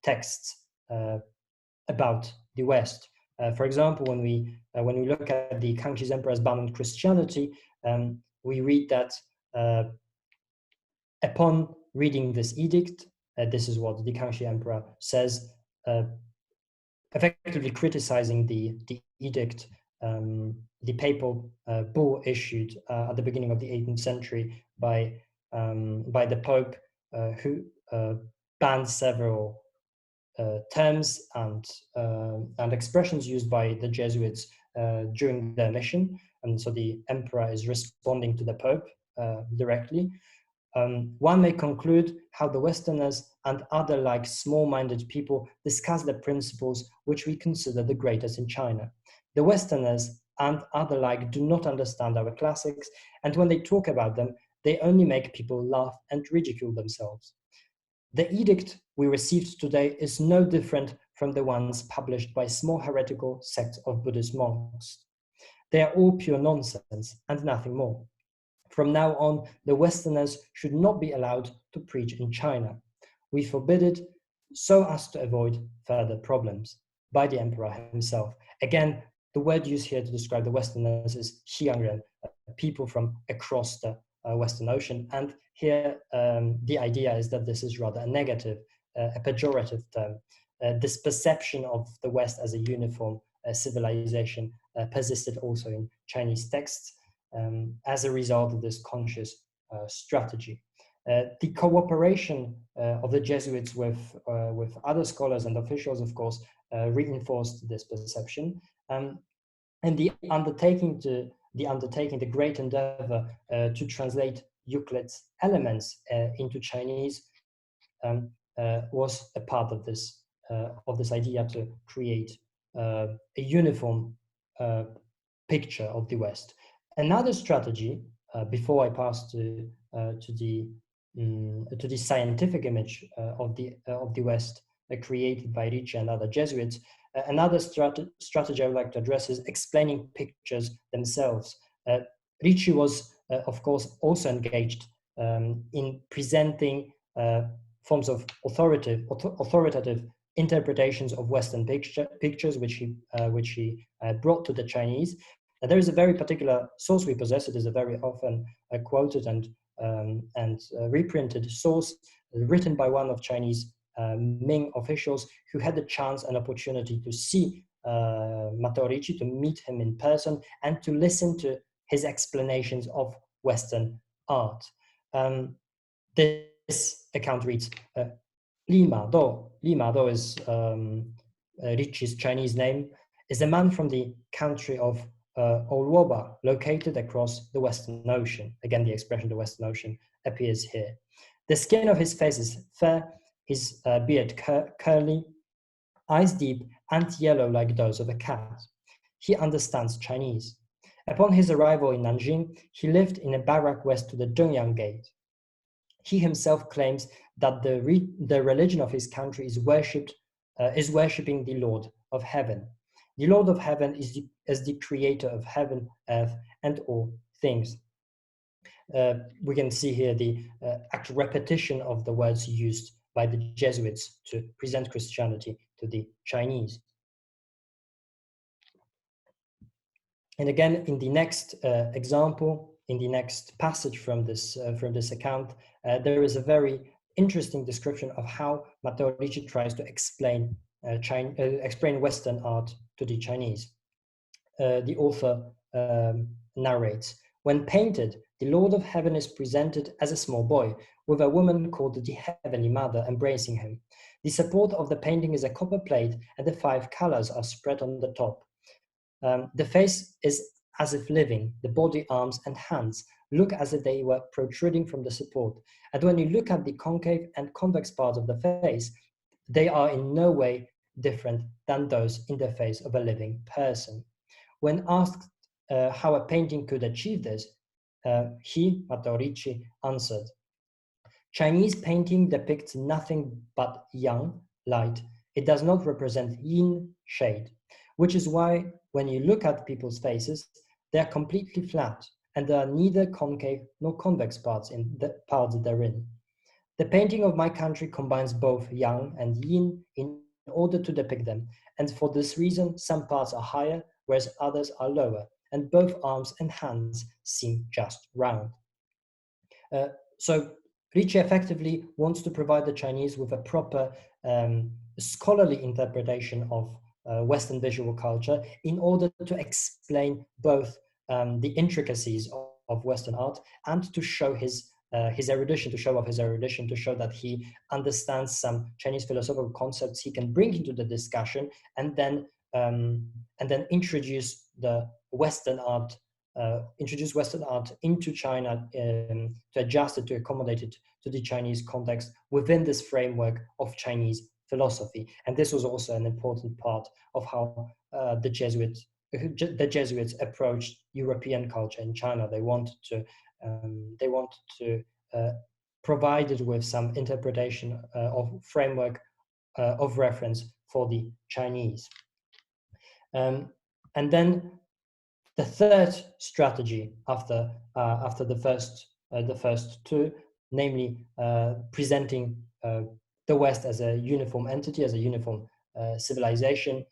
texts about the West. For example, when we look at the Kangxi's Emperor's ban on Christianity, we read that upon reading this edict, this is what the Kangxi Emperor says, effectively criticizing the edict, the papal bull issued at the beginning of the 18th century by the Pope, who banned several terms and expressions used by the Jesuits during their mission. And so the emperor is responding to the Pope directly. One may conclude how the Westerners and other like small-minded people discuss the principles which we consider the greatest in China. The Westerners and other like do not understand our classics, and when they talk about them, they only make people laugh and ridicule themselves. The edict we received today is no different from the ones published by small heretical sects of Buddhist monks. They are all pure nonsense and nothing more. From now on, the Westerners should not be allowed to preach in China. We forbid it so as to avoid further problems. By the emperor himself. Again, the word used here to describe the Westerners is Xiangren, people from across the Western Ocean. And here, the idea is that this is rather a negative, a pejorative term. This perception of the West as a uniform civilization persisted also in Chinese texts. As a result of this conscious strategy. The cooperation of the Jesuits with other scholars and officials, of course, reinforced this perception. And the undertaking, the great endeavor to translate Euclid's elements into Chinese was a part of this idea to create a uniform picture of the West. Another strategy, before I pass to the scientific image of the West created by Ricci and other Jesuits, another strategy I would like to address is explaining pictures themselves. Ricci was, of course, also engaged in presenting forms of authoritative interpretations of Western pictures, which he brought to the Chinese. There is a very particular source we possess. It is a very often quoted and reprinted source written by one of Chinese Ming officials who had the chance and opportunity to see Matteo Ricci, to meet him in person, and to listen to his explanations of Western art. This account reads, Li Ma Do is Ricci's Chinese name, is a man from the country of Olwoba, located across the Western Ocean. Again, the expression the Western Ocean appears here. The skin of his face is fair, his beard curly, eyes deep and yellow like those of a cat. He understands Chinese. Upon his arrival in Nanjing, he lived in a barrack west to the Zhengyang Gate. He himself claims that the religion of his country is worshipping the Lord of Heaven. The Lord of Heaven is the creator of heaven, earth, and all things. We can see here the actual repetition of the words used by the Jesuits to present Christianity to the Chinese. And again, in the next example, in the next passage from this account, there is a very interesting description of how Matteo Ricci tries to explain Western art to the Chinese. The author narrates, when painted, the Lord of Heaven is presented as a small boy, with a woman called the Heavenly Mother embracing him. The support of the painting is a copper plate, and the 5 colors are spread on the top. The face is as if living, the body, arms, and hands look as if they were protruding from the support. And when you look at the concave and convex parts of the face, they are in no way different than those in the face of a living person. When asked how a painting could achieve this, Matteo Ricci, answered, Chinese painting depicts nothing but yang, light. It does not represent yin, shade, which is why when you look at people's faces, they are completely flat and there are neither concave nor convex parts in the parts therein. The painting of my country combines both yang and yin in order to depict them, and for this reason, some parts are higher, whereas others are lower, and both arms and hands seem just round. So Ricci effectively wants to provide the Chinese with a proper scholarly interpretation of Western visual culture in order to explain both the intricacies of Western art and to show his erudition, to show off his erudition, to show that he understands some Chinese philosophical concepts he can bring into the discussion, and then introduce the Western art, into China to adjust it, to accommodate it to the Chinese context within this framework of Chinese philosophy. And this was also an important part of how the Jesuits approached European culture in China. They wanted to provide it with some interpretation of framework of reference for the Chinese. And then the third strategy after the first two, namely presenting the West as a uniform entity, as a uniform civilization,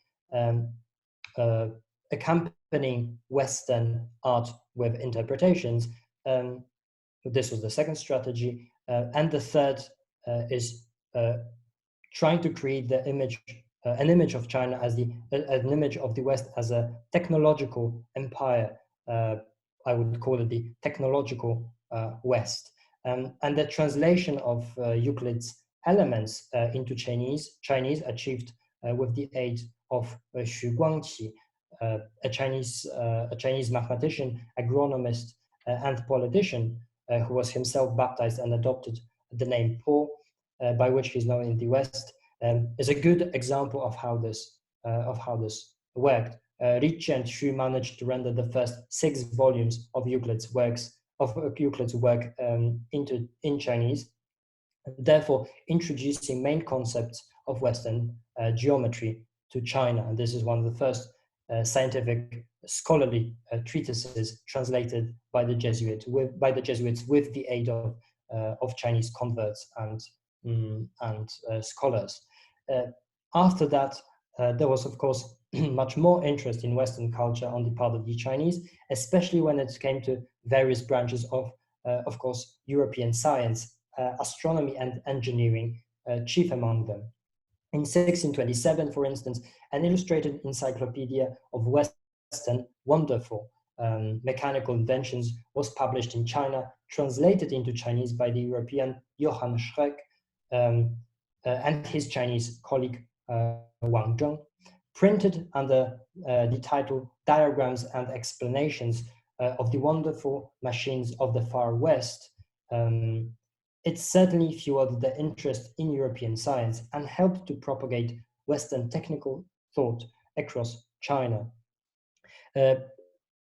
accompanying Western art with interpretations. This was the second strategy, and the third is trying to create the image. An image of China as an image of the West as a technological empire. I would call it the technological West. And the translation of Euclid's elements into Chinese achieved with the aid of Xu Guangqi, a Chinese mathematician, agronomist, and politician who was himself baptized and adopted the name Po, by which he's known in the West. Is a good example of how this worked. Ricci and Xu managed to render the first 6 volumes of Euclid's work in Chinese, therefore introducing main concepts of Western geometry to China. And this is one of the first scientific scholarly treatises translated by the Jesuits with the aid of Chinese converts and scholars. After that, there was, of course, much more interest in Western culture on the part of the Chinese, especially when it came to various branches of course, European science, astronomy and engineering, chief among them. In 1627, for instance, an illustrated encyclopedia of Western wonderful mechanical inventions was published in China, translated into Chinese by the European Johann Schreck, and his Chinese colleague Wang Zheng. printed under the title Diagrams and Explanations of the Wonderful Machines of the Far West, it certainly fueled the interest in European science and helped to propagate Western technical thought across China.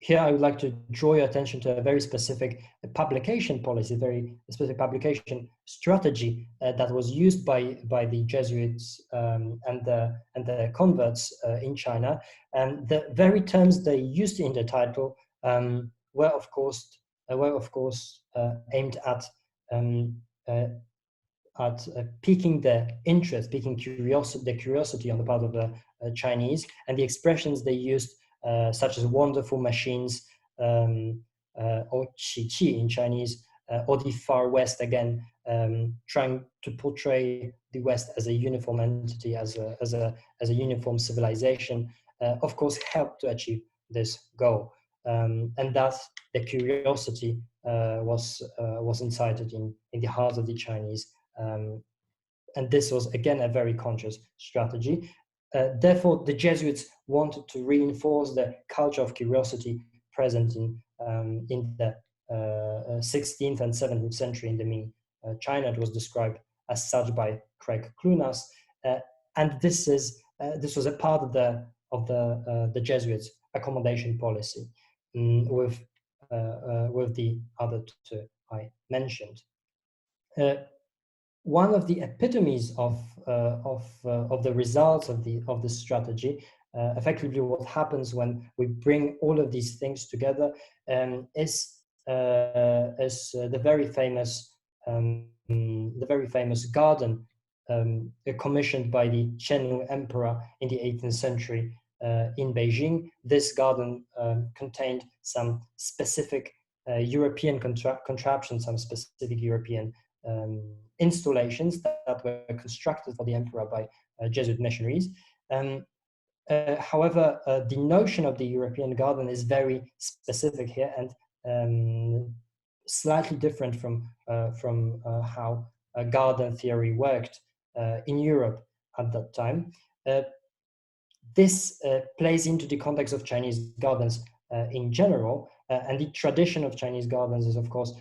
Here I would like to draw your attention to a very specific publication policy, very specific publication strategy that was used by the Jesuits and the converts in China. And the very terms they used in the title were of course aimed at piquing the interest, piquing curiosity on the part of the Chinese, and the expressions they used, such as wonderful machines, or qi in Chinese, or the Far West, again, trying to portray the West as a uniform entity, as a uniform civilization, of course, helped to achieve this goal. And thus, the curiosity was incited in the hearts of the Chinese. And this was, again, a very conscious strategy. Therefore, the Jesuits wanted to reinforce the culture of curiosity present in the 16th and 17th century in the Ming China. It was described as such by Craig Clunas, and this was a part of the Jesuits' accommodation policy, with the other two I mentioned. One of the epitomes of the results of this strategy, effectively what happens when we bring all of these things together, is the very famous garden commissioned by the Qianlu Emperor in the 18th century in Beijing. This garden contained some specific European contraptions, some specific European installations that were constructed for the emperor by Jesuit missionaries. However, the notion of the European garden is very specific here and slightly different from how garden theory worked in Europe at that time. This plays into the context of Chinese gardens in general, and the tradition of Chinese gardens is, of course,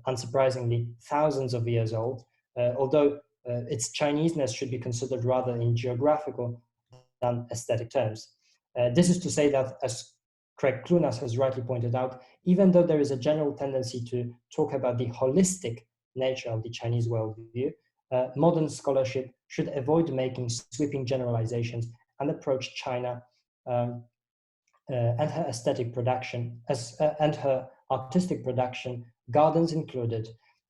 unsurprisingly, thousands of years old, although its Chineseness should be considered rather in geographical than aesthetic terms. This is to say that, as Craig Clunas has rightly pointed out, even though there is a general tendency to talk about the holistic nature of the Chinese worldview, modern scholarship should avoid making sweeping generalizations and approach China and her aesthetic production and her artistic production, gardens included,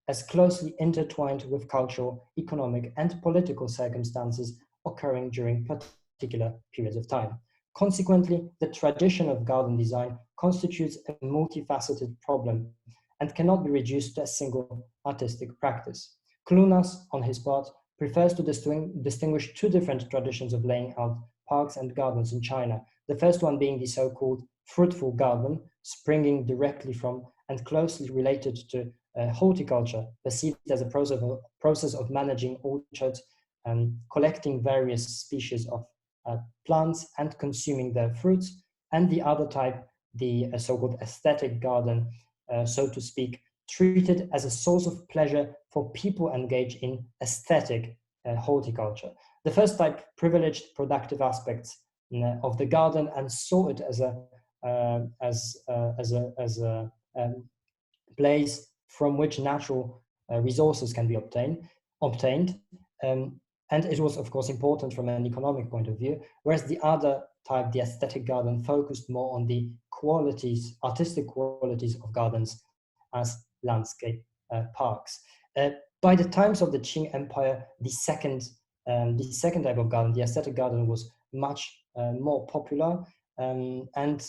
as closely intertwined with cultural, economic, and political circumstances occurring during particular periods of time. Consequently, the tradition of garden design constitutes a multifaceted problem and cannot be reduced to a single artistic practice. Clunas, on his part, prefers to distinguish two different traditions of laying out parks and gardens in China, the first one being the so-called fruitful garden, springing directly from and closely related to horticulture, perceived as a process of managing orchards and collecting various species of plants and consuming their fruits, and the other type, the so-called aesthetic garden, so to speak, treated as a source of pleasure for people engaged in aesthetic horticulture. The first type privileged productive aspects of the garden and saw it as a place from which natural resources can be obtained, and it was, of course, important from an economic point of view, whereas the other type, the aesthetic garden, focused more on the qualities, artistic qualities of gardens as landscape parks. By the times of the Qing Empire, the second type of garden, the aesthetic garden, was much more popular, and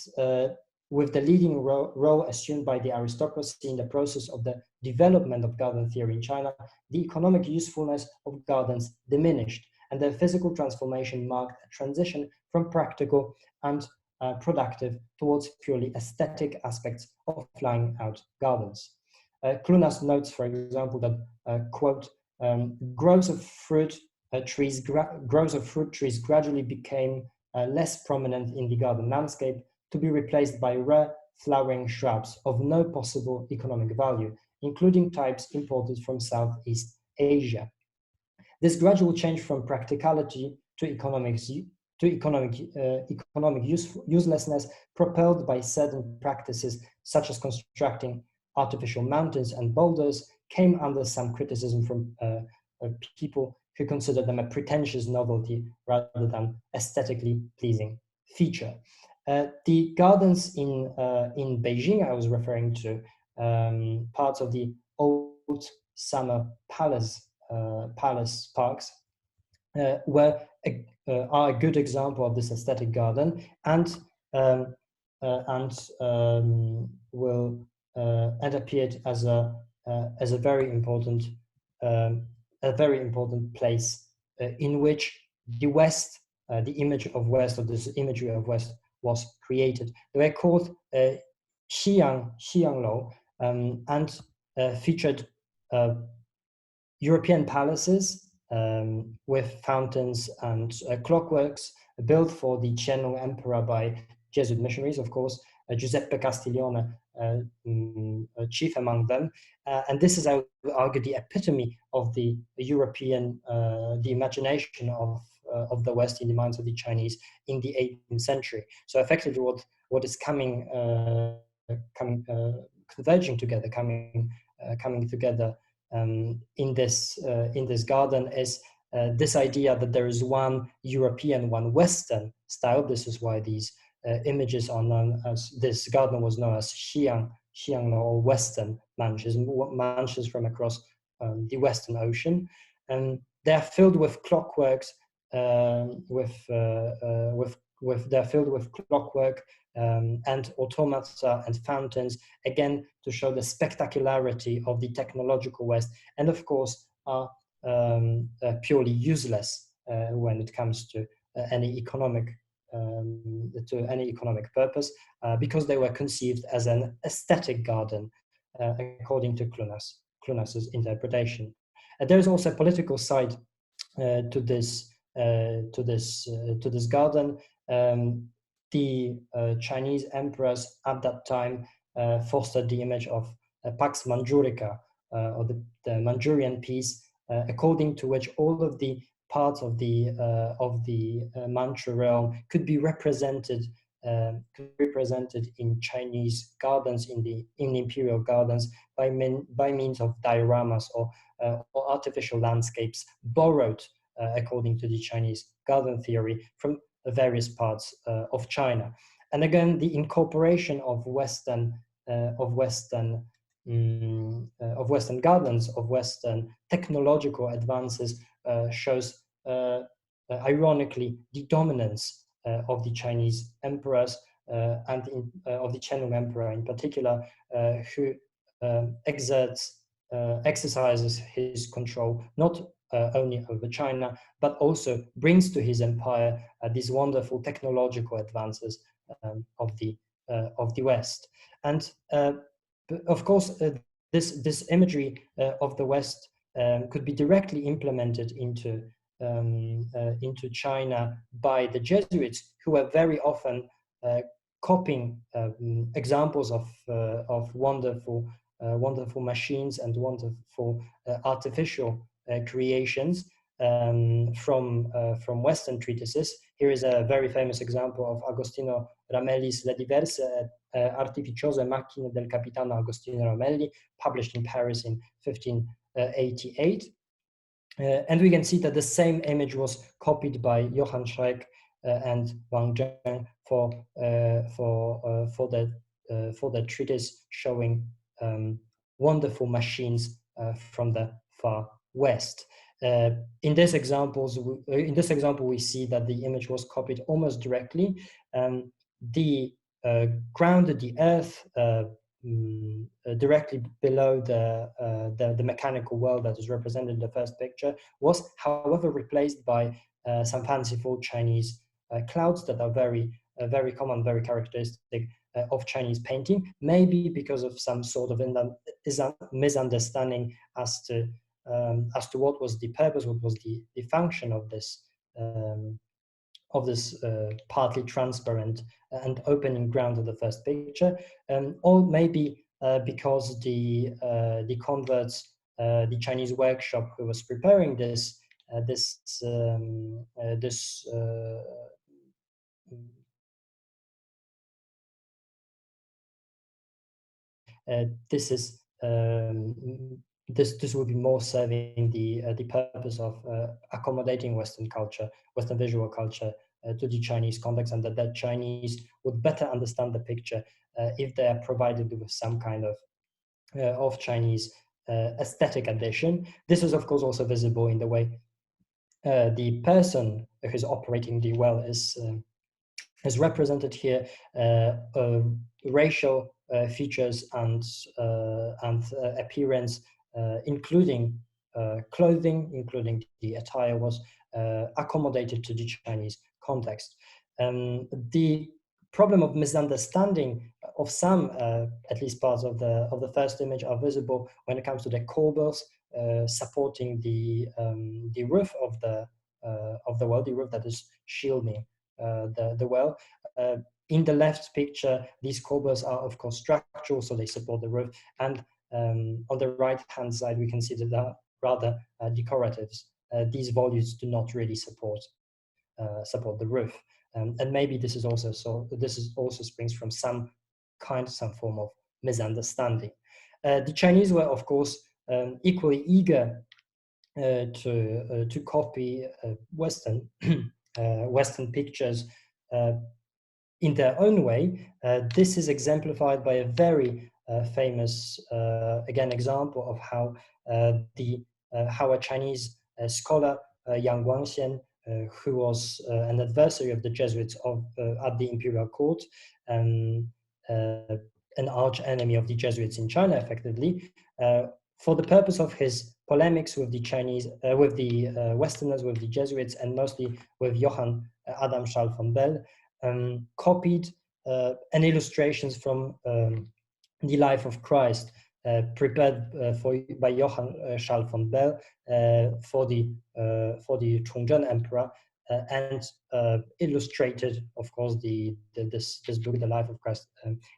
with the leading role assumed by the aristocracy in the process of the development of garden theory in China, the economic usefulness of gardens diminished, and their physical transformation marked a transition from practical and productive towards purely aesthetic aspects of laying out gardens. Clunas notes, for example, that, quote, groves of fruit trees gradually became less prominent in the garden landscape, to be replaced by rare flowering shrubs of no possible economic value, including types imported from Southeast Asia. This gradual change from practicality to economic uselessness, propelled by certain practices such as constructing artificial mountains and boulders, came under some criticism from people who considered them a pretentious novelty rather than aesthetically pleasing feature. The gardens in Beijing, I was referring to parts of the old summer palace parks, are a good example of this aesthetic garden, and appeared as a very important place in which the West, the image of West, or this imagery of West, was created. They were called Xianglou, and featured European palaces with fountains and clockworks built for the Qianlong Emperor by Jesuit missionaries, of course, Giuseppe Castiglione, chief among them. And this is, I would argue, the epitome of the European, the imagination of the West in the minds of the Chinese in the 18th century. So effectively what is converging together, coming together in this garden is this idea that there is one European, one Western style. This is why these images are known as, this garden was known as Xianglou, or Western mansions from across the Western Ocean. And they are filled with clockworks, they're filled with clockwork and automata and fountains, again, to show the spectacularity of the technological West, and of course are purely useless when it comes to any economic purpose, because they were conceived as an aesthetic garden, according to Clunas's interpretation. There's also a political side to this garden. The Chinese emperors at that time fostered the image of Pax Manjurica, or the Manchurian peace, according to which all of the parts of the Manchu realm could be represented in Chinese gardens, in the imperial gardens, by means of dioramas or artificial landscapes borrowed, according to the Chinese garden theory, from various parts of China. And again, the incorporation of Western gardens, of Western technological advances, shows ironically the dominance of the Chinese emperors and of the Qianlong Emperor in particular, who exercises his control not only over China, but also brings to his empire these wonderful technological advances of the West. And of course, this imagery of the West could be directly implemented into China by the Jesuits, who were very often copying examples of wonderful machines and wonderful artificial creations from Western treatises. Here is a very famous example of Agostino Ramelli's Le diverse artificiose macchine del capitano Agostino Ramelli, published in Paris in 1588. And we can see that the same image was copied by Johann Schreck and Wang Zheng for the treatise showing wonderful machines from the far West. In this example, we see that the image was copied almost directly. The earth directly below the mechanical world that is represented in the first picture was, however, replaced by some fanciful Chinese clouds that are very common, very characteristic of Chinese painting, maybe because of some sort of misunderstanding as to what was the purpose, what was the function of this partly transparent and opening ground of the first picture, or maybe because the converts, the Chinese workshop who was preparing this this is this will be more serving the purpose of accommodating Western culture, Western visual culture to the Chinese context, and that the Chinese would better understand the picture if they are provided with some kind of Chinese aesthetic addition. This is, of course, also visible in the way the person who's operating the well is represented here. Racial features and appearance, including clothing, including the attire, was accommodated to the Chinese context. The problem of misunderstanding of some, at least parts of the first image, are visible when it comes to the corbels supporting the roof of the well, the roof that is shielding the well. In the left picture, these corbels are of course structural, so they support the roof, and on the right-hand side, we can see that they are rather decoratives. These volutes do not really support the roof, and maybe this is also springs from some form of misunderstanding. The Chinese were, of course, equally eager to copy Western Western pictures in their own way. This is exemplified by a very famous, again, example of how how a Chinese scholar, Yang Guangxian, who was an adversary of the Jesuits at the imperial court, an arch enemy of the Jesuits in China, effectively, for the purpose of his polemics with the Chinese, with the Westerners, with the Jesuits, and mostly with Johann Adam Schall von Bell, copied an illustrations from the life of Christ, prepared by Johann Schall von Bell for the Chongzhen Emperor, and illustrated, of course, this book, The Life of Christ,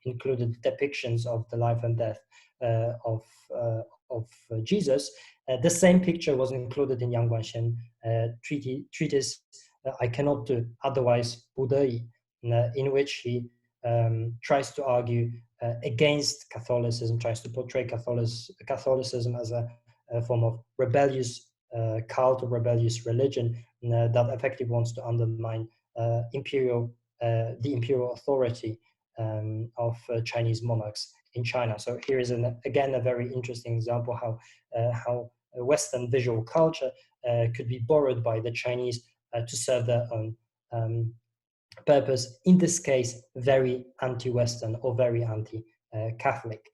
included depictions of the life and death of Jesus. The same picture was included in Yang Guangxian treatise, I Cannot Do Otherwise, Budai, in which he tries to argue against Catholicism, tries to portray Catholicism as a form of rebellious cult or rebellious religion that effectively wants to undermine the imperial authority of Chinese monarchs in China. So here is again a very interesting example how Western visual culture could be borrowed by the Chinese to serve their own purpose, in this case very anti-Western or very anti-Catholic.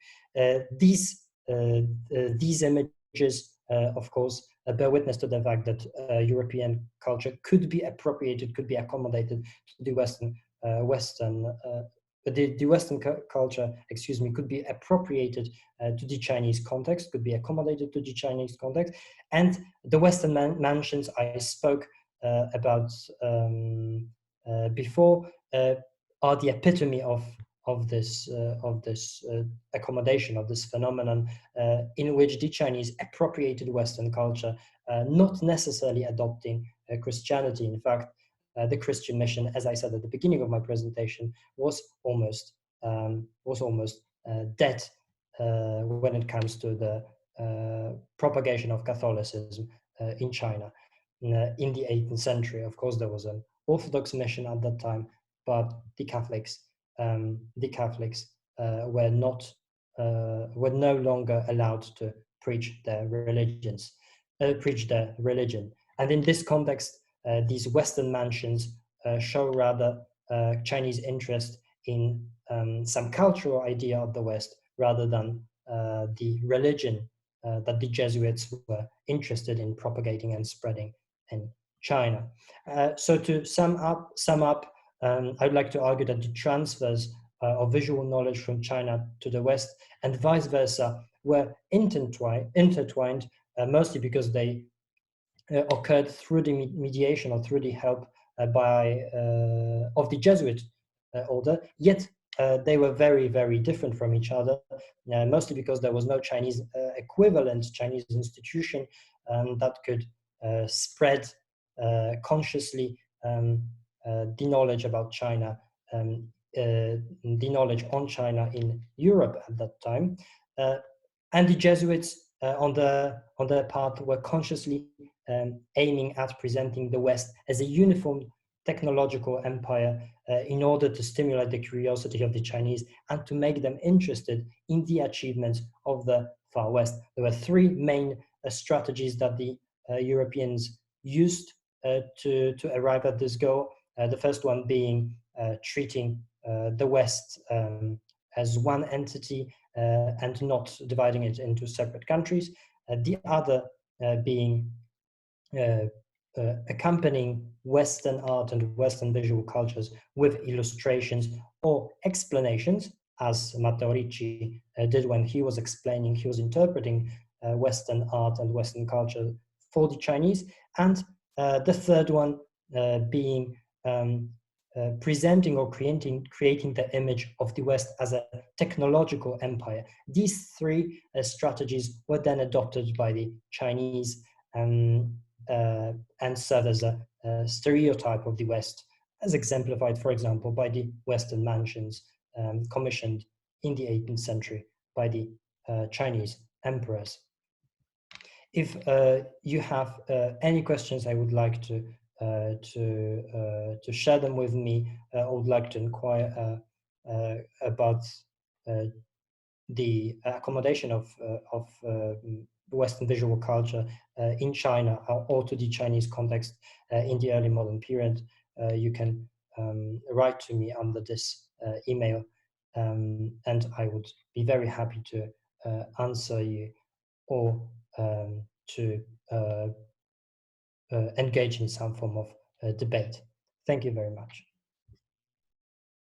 These images, of course, bear witness to the fact that European culture could be appropriated, could be accommodated to the Western culture, could be appropriated to the Chinese context, could be accommodated to the Chinese context, and the Western mansions I spoke about before are the epitome of this accommodation, of this phenomenon, in which the Chinese appropriated Western culture, not necessarily adopting Christianity. In fact, the Christian mission, as I said at the beginning of my presentation, was almost dead when it comes to the propagation of Catholicism in China. In the 18th century, of course, there was an Orthodox mission at that time, but the Catholics were no longer allowed to preach their religion. And in this context, these Western mansions show rather Chinese interest in some cultural idea of the West rather than the religion that the Jesuits were interested in propagating and spreading in China. So to sum up, I'd like to argue that the transfers of visual knowledge from China to the West and vice versa were intertwined, mostly because they occurred through the mediation or through the help of the Jesuit order, yet they were very, very different from each other, mostly because there was no Chinese equivalent Chinese institution that could spread consciously the knowledge about China, the knowledge on China in Europe at that time. And the Jesuits, on their part, were consciously aiming at presenting the West as a uniform technological empire in order to stimulate the curiosity of the Chinese and to make them interested in the achievements of the Far West. There were three main strategies that the Europeans used to arrive at this goal. The first one being treating the West as one entity and not dividing it into separate countries. The other being accompanying Western art and Western visual cultures with illustrations or explanations, as Matteo Ricci did when he was interpreting Western art and Western culture for the Chinese. And the third one being presenting or creating the image of the West as a technological empire. These three strategies were then adopted by the Chinese and serve as a stereotype of the West, as exemplified, for example, by the Western mansions commissioned in the 18th century by the Chinese emperors. If you have any questions, I would like to share them with me. I would like to inquire about the accommodation of Western visual culture in China or to the Chinese context in the early modern period. You can write to me under this email, and I would be very happy to answer you or to engage in some form of debate. Thank you very much.